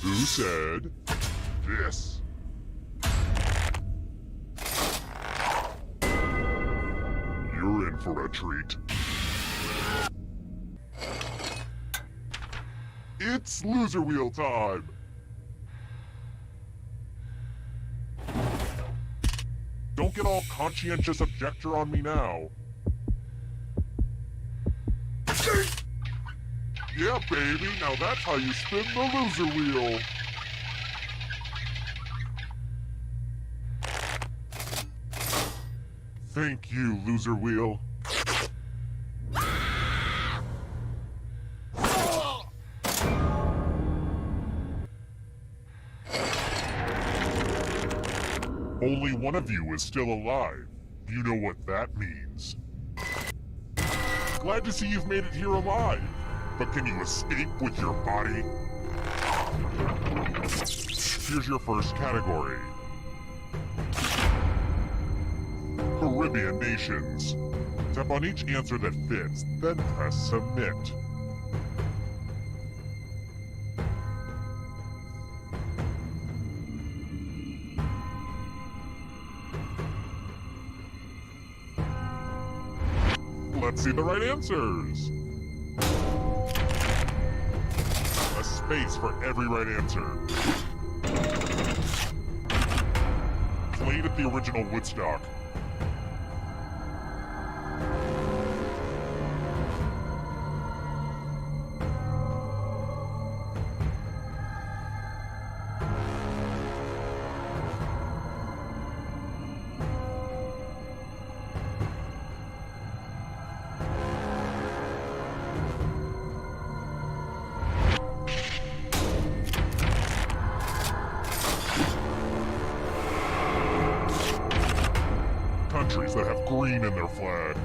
[SPEAKER 3] Who said this? You're in for a treat. It's loser wheel time! Don't get all conscientious objector on me now. Yeah, baby, now that's how you spin the loser wheel. Thank you, loser wheel. Only one of you is still alive. You know what that means. Glad to see you've made it here alive. But can you escape with your body? Here's your first category. Caribbean nations. Tap on each answer that fits, then press submit. Let's see the right answers. A space for every right answer. Played at the original Woodstock. Countries that have green in their flag.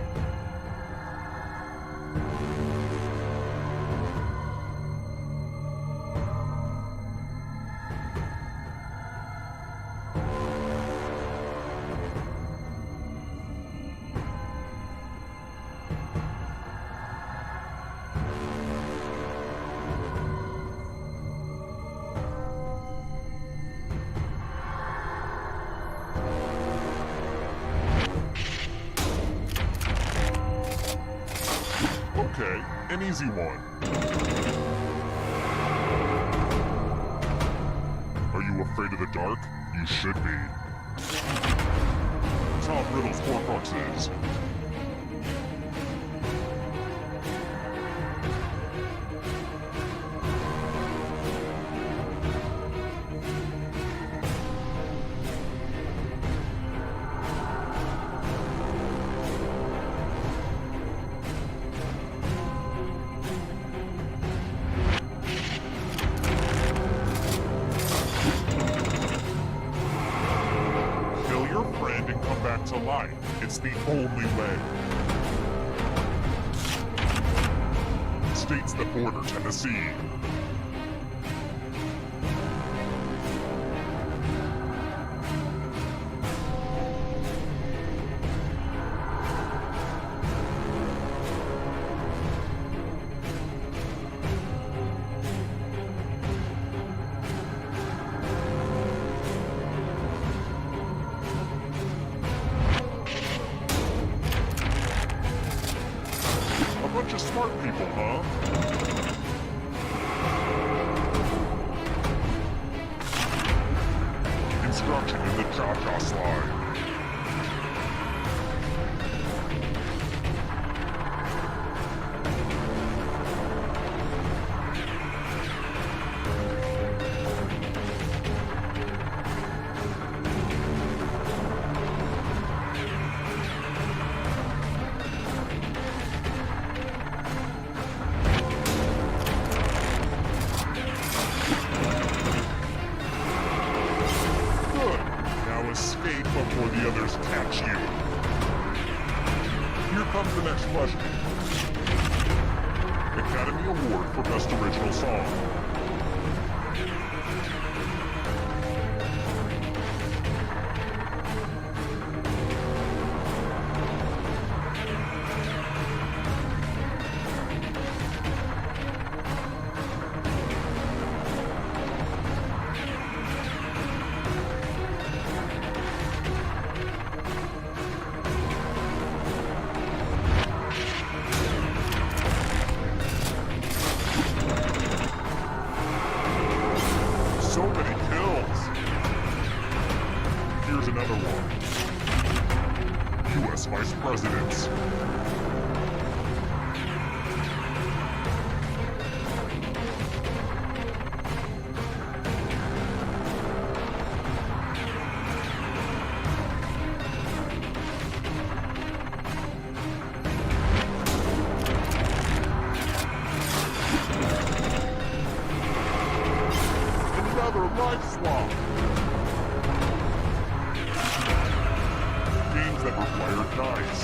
[SPEAKER 3] An easy one. Are you afraid of the dark? You should be. Tom Riddle's Horcruxes. To life. It's the only way. States that border Tennessee. Bunch of smart people, huh? Instruction in the Cha-Cha slide. Before the others catch you. Here comes the next question. Academy Award for Best Original Song. So many kills! Here's another one. U.S. Vice Presidents. Life swap. Games that require dice.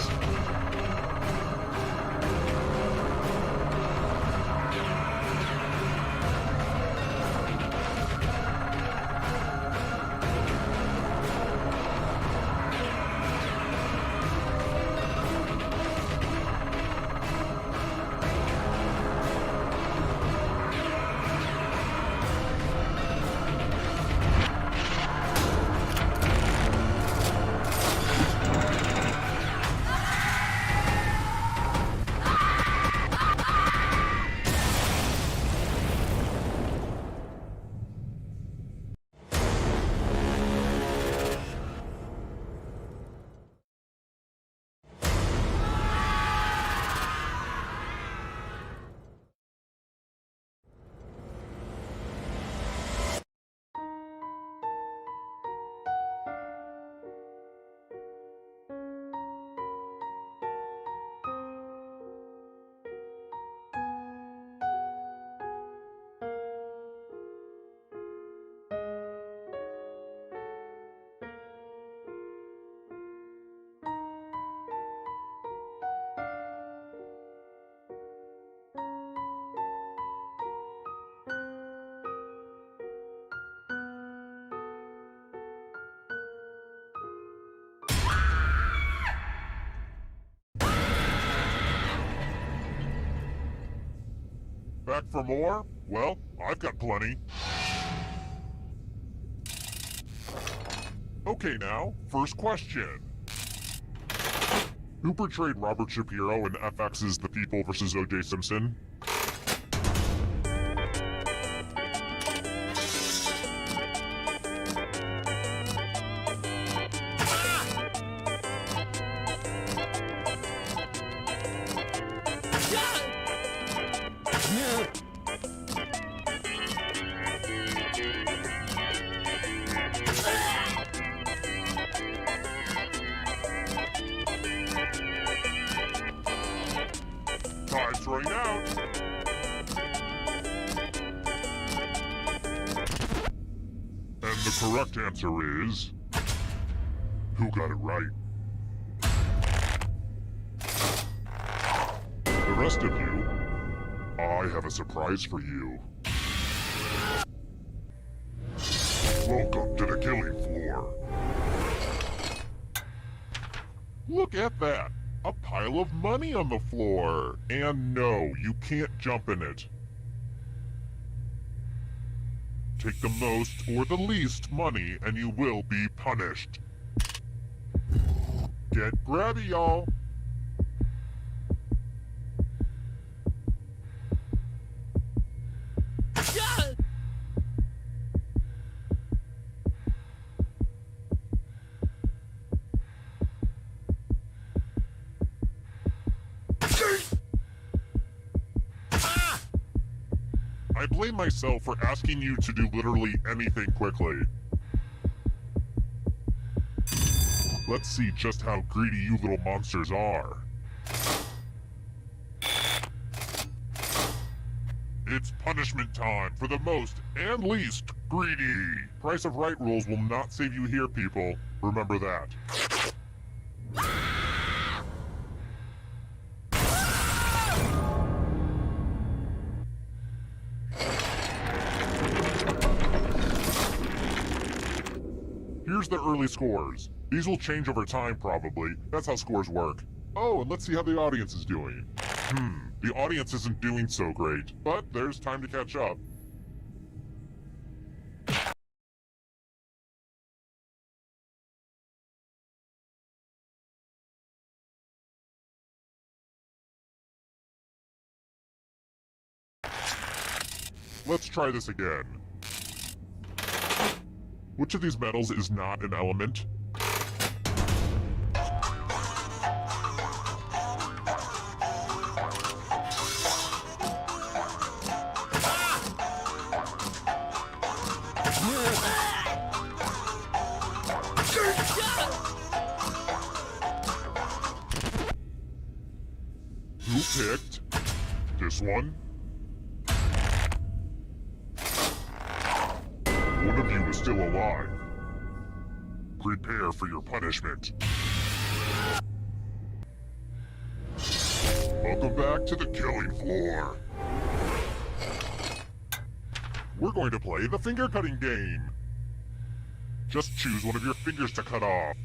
[SPEAKER 3] Back for more? Well, I've got plenty. Okay now, first question. Who portrayed Robert Shapiro in FX's The People vs. O.J. Simpson? Time's running out. And the correct answer is... Who got it right? The rest of you, I have a surprise for you. Welcome to the killing floor. Look at that! A pile of money on the floor! And no, you can't jump in it. Take the most or the least money and you will be punished. Get grabby, y'all! I blame myself for asking you to do literally anything quickly. Let's see just how greedy you little monsters are. It's punishment time for the most and least greedy. Price of Right rules will not save you here, people. Remember that. Here's the early scores. These will change over time, probably. That's how scores work. Oh, and let's see how the audience is doing. The audience isn't doing so great, but there's time to catch up. Let's try this again. Which of these metals is not an element? Who picked this one? One of you is still alive. Prepare for your punishment. Welcome back to the killing floor. We're going to play the finger cutting game. Just choose one of your fingers to cut off.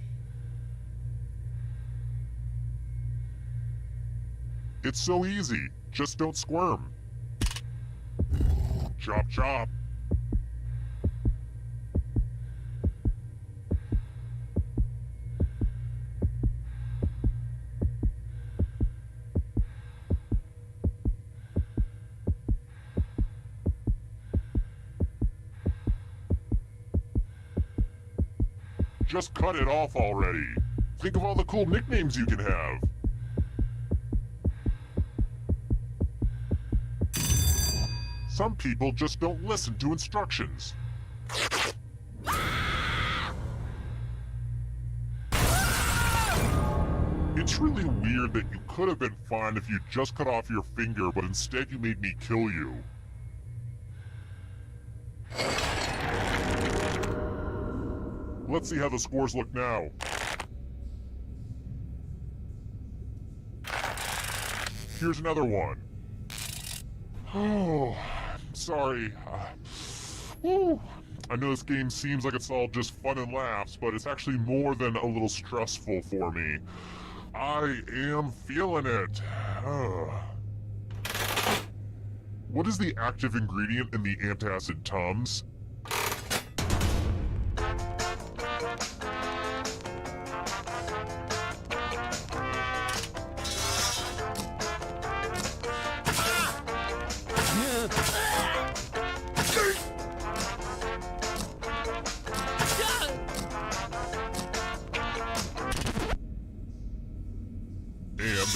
[SPEAKER 3] It's so easy. Just don't squirm. Chop chop. Just cut it off already. Think of all the cool nicknames you can have. Some people just don't listen to instructions. It's really weird that you could have been fine if you just cut off your finger, but instead you made me kill you. Let's see how the scores look now. Here's another one. Oh, sorry. I know this game seems like it's all just fun and laughs, but it's actually more than a little stressful for me. I am feeling it. What is the active ingredient in the antacid Tums?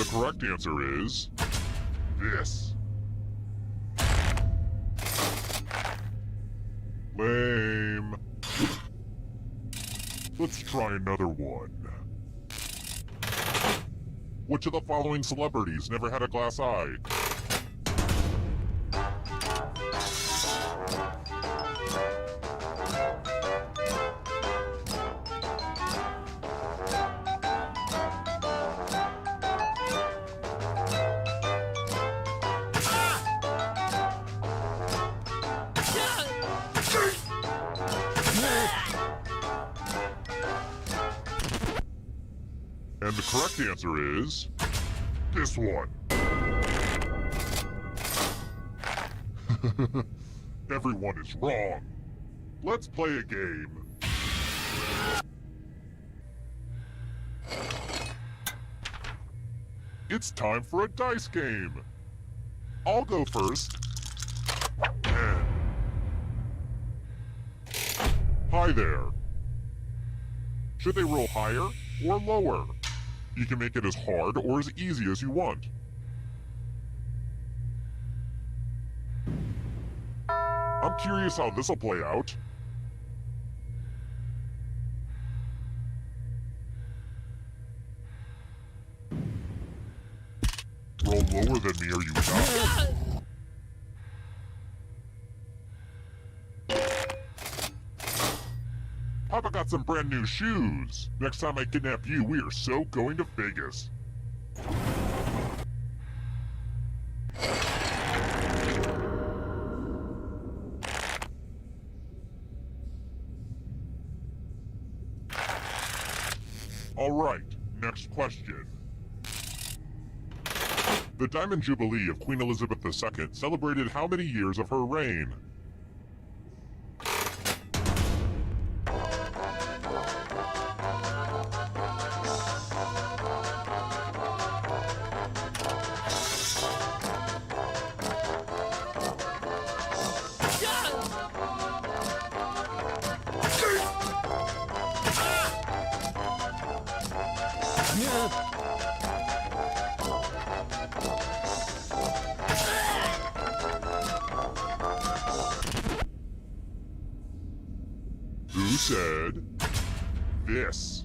[SPEAKER 3] the correct answer is this. Lame. Let's try another one. Which of the following celebrities never had a glass eye? And the correct answer is this one. Everyone is wrong. Let's play a game. It's time for a dice game. I'll go first. 10. Hi there. Should they roll higher or lower? You can make it as hard or as easy as you want. I'm curious how this'll play out. Roll lower than me or you die. Papa got some brand new shoes. Next time I kidnap you, we are so going to Vegas. All right, next question. The Diamond Jubilee of Queen Elizabeth II celebrated how many years of her reign? Who said this?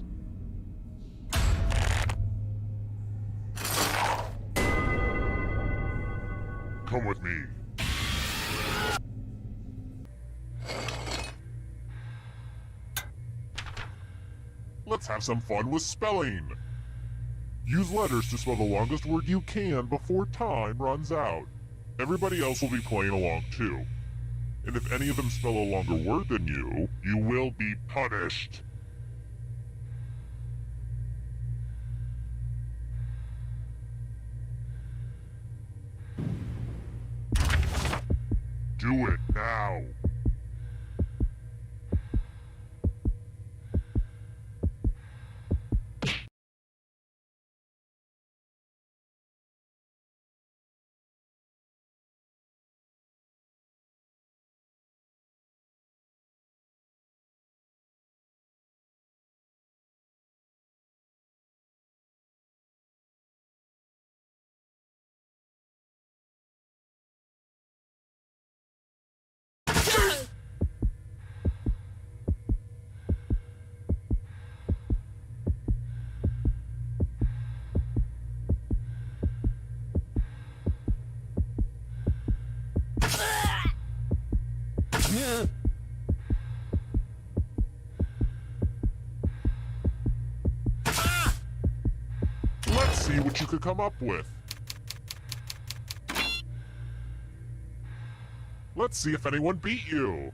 [SPEAKER 3] Come with me. Let's have some fun with spelling. Use letters to spell the longest word you can before time runs out. Everybody else will be playing along too. And if any of them spell a longer word than you, you will be punished. Do it now. Let's see what you could come up with. Let's see if anyone beat you.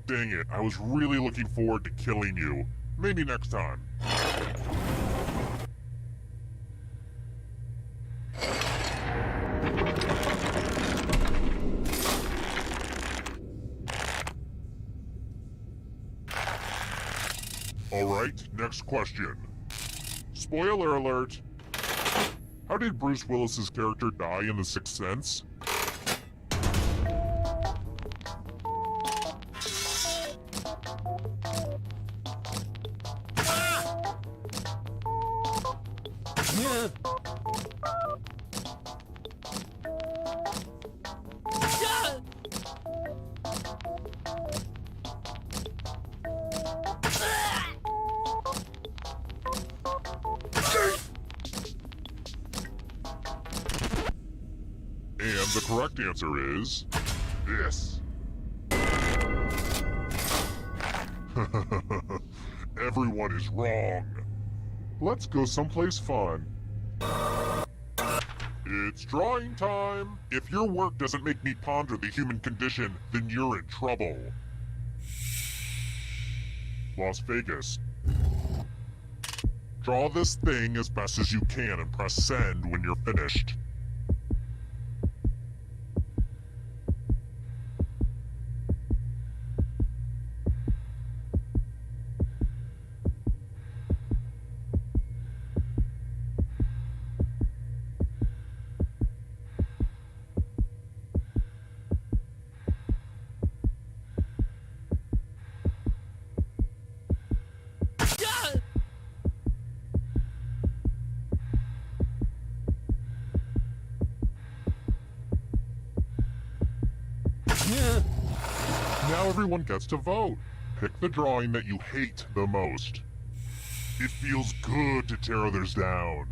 [SPEAKER 3] Dang it, I was really looking forward to killing you. Maybe next time. Alright, next question. Spoiler alert! How did Bruce Willis's character die in The Sixth Sense? And the correct answer is this. Everyone is wrong. Let's go someplace fun. It's drawing time. If your work doesn't make me ponder the human condition, then you're in trouble. Las Vegas. Draw this thing as best as you can and press send when you're finished. Now everyone gets to vote. Pick the drawing that you hate the most. It feels good to tear others down.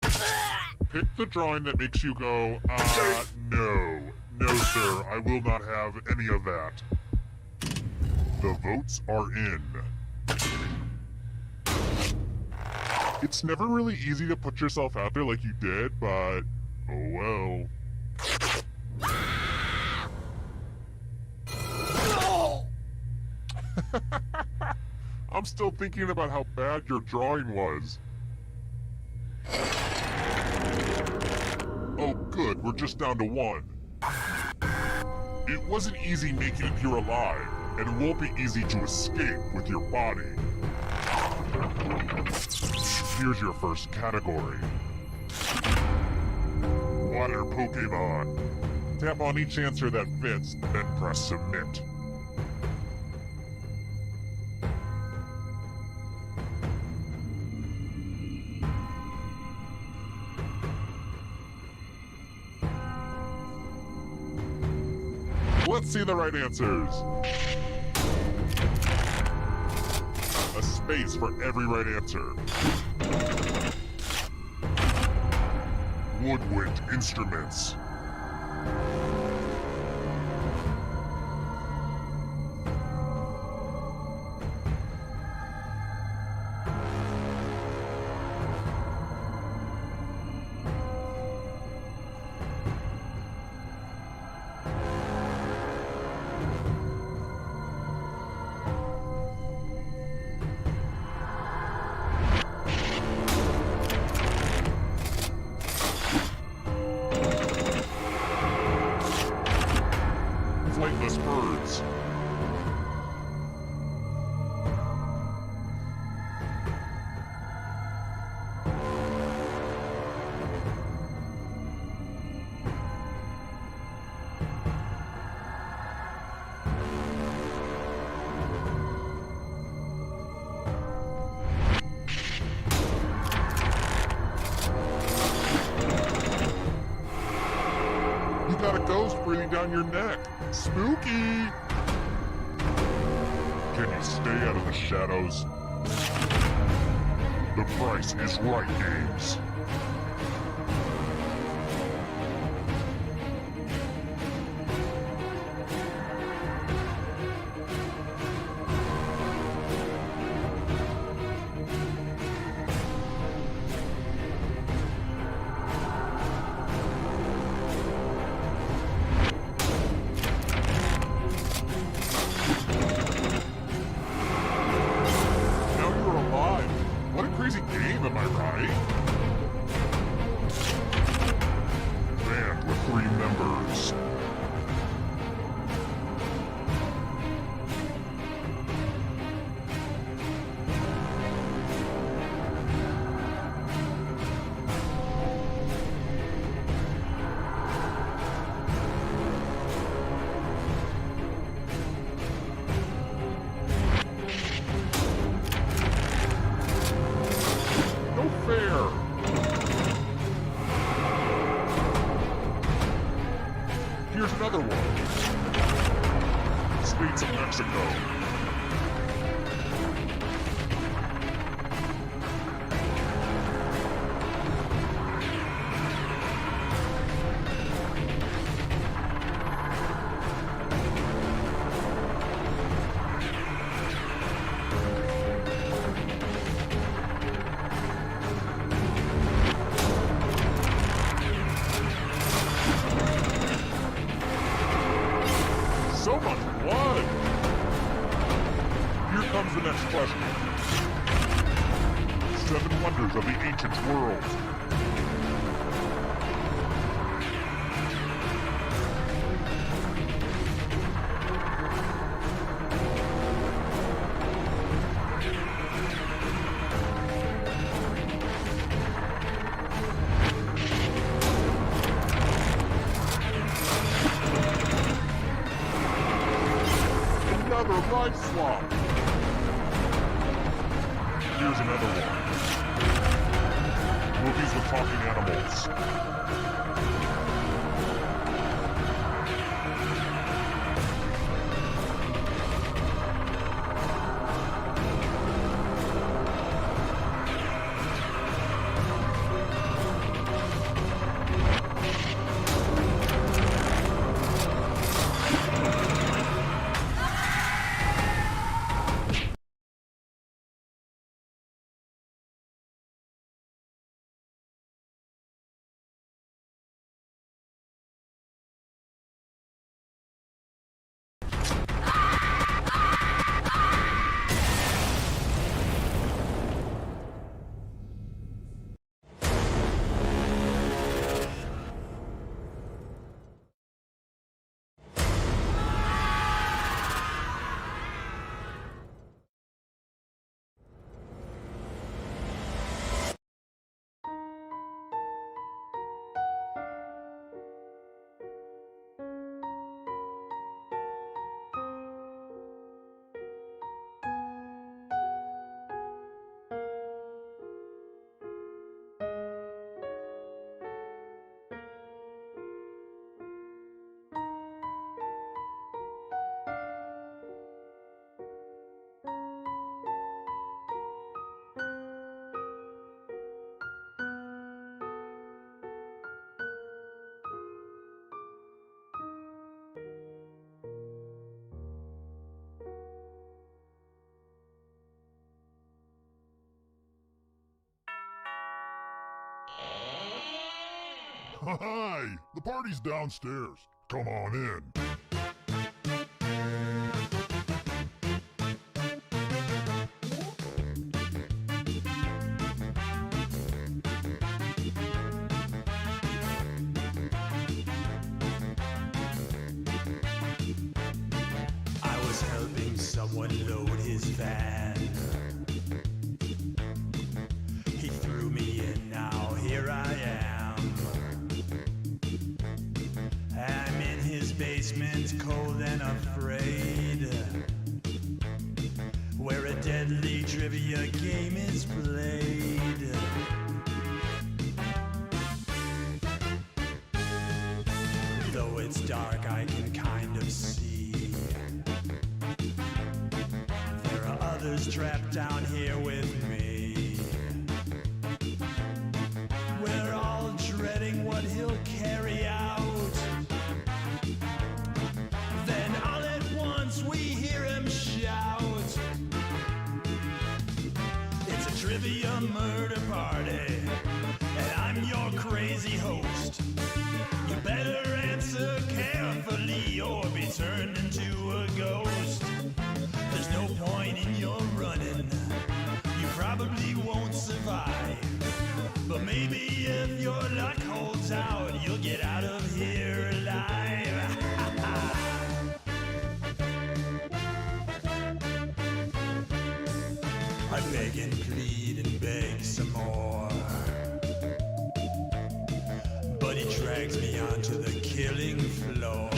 [SPEAKER 3] Pick the drawing that makes you go, no. No, sir, I will not have any of that. The votes are in. It's never really easy to put yourself out there like you did, but oh well. I'm still thinking about how bad your drawing was. Oh good, we're just down to one. It wasn't easy making it here alive, and it won't be easy to escape with your body. Here's your first category. Water Pokemon. Tap on each answer that fits, then press submit. Let's see the right answers. A space for every right answer. Woodwind instruments. Flightless birds. You got a ghost breathing down your neck. Spooky! Can you stay out of the shadows? The price is right, games. Now you're alive. What a crazy game, am I right? States of Mexico. So much blood! Here comes the next question. 7 wonders of the ancient world. Another life swap. Here's another one. Movies with talking animals. Hi! The party's downstairs. Come on in.
[SPEAKER 5] I was helping someone load his van. He threw me in, now here I am. I'm in his basement, cold and afraid, where a deadly trivia game is played. Though it's dark, I can kind of see there are others trapped down here with me. We're all dreading what he'll carry out. Then all at once we hear him shout. It's a trivia murder party, and I'm your crazy host. You better answer carefully or be turned into a ghost. There's no point in your running, you probably won't survive. But maybe if your luck holds out, you'll get out of here alive. I beg and plead and beg some more, but he drags me onto the killing floor.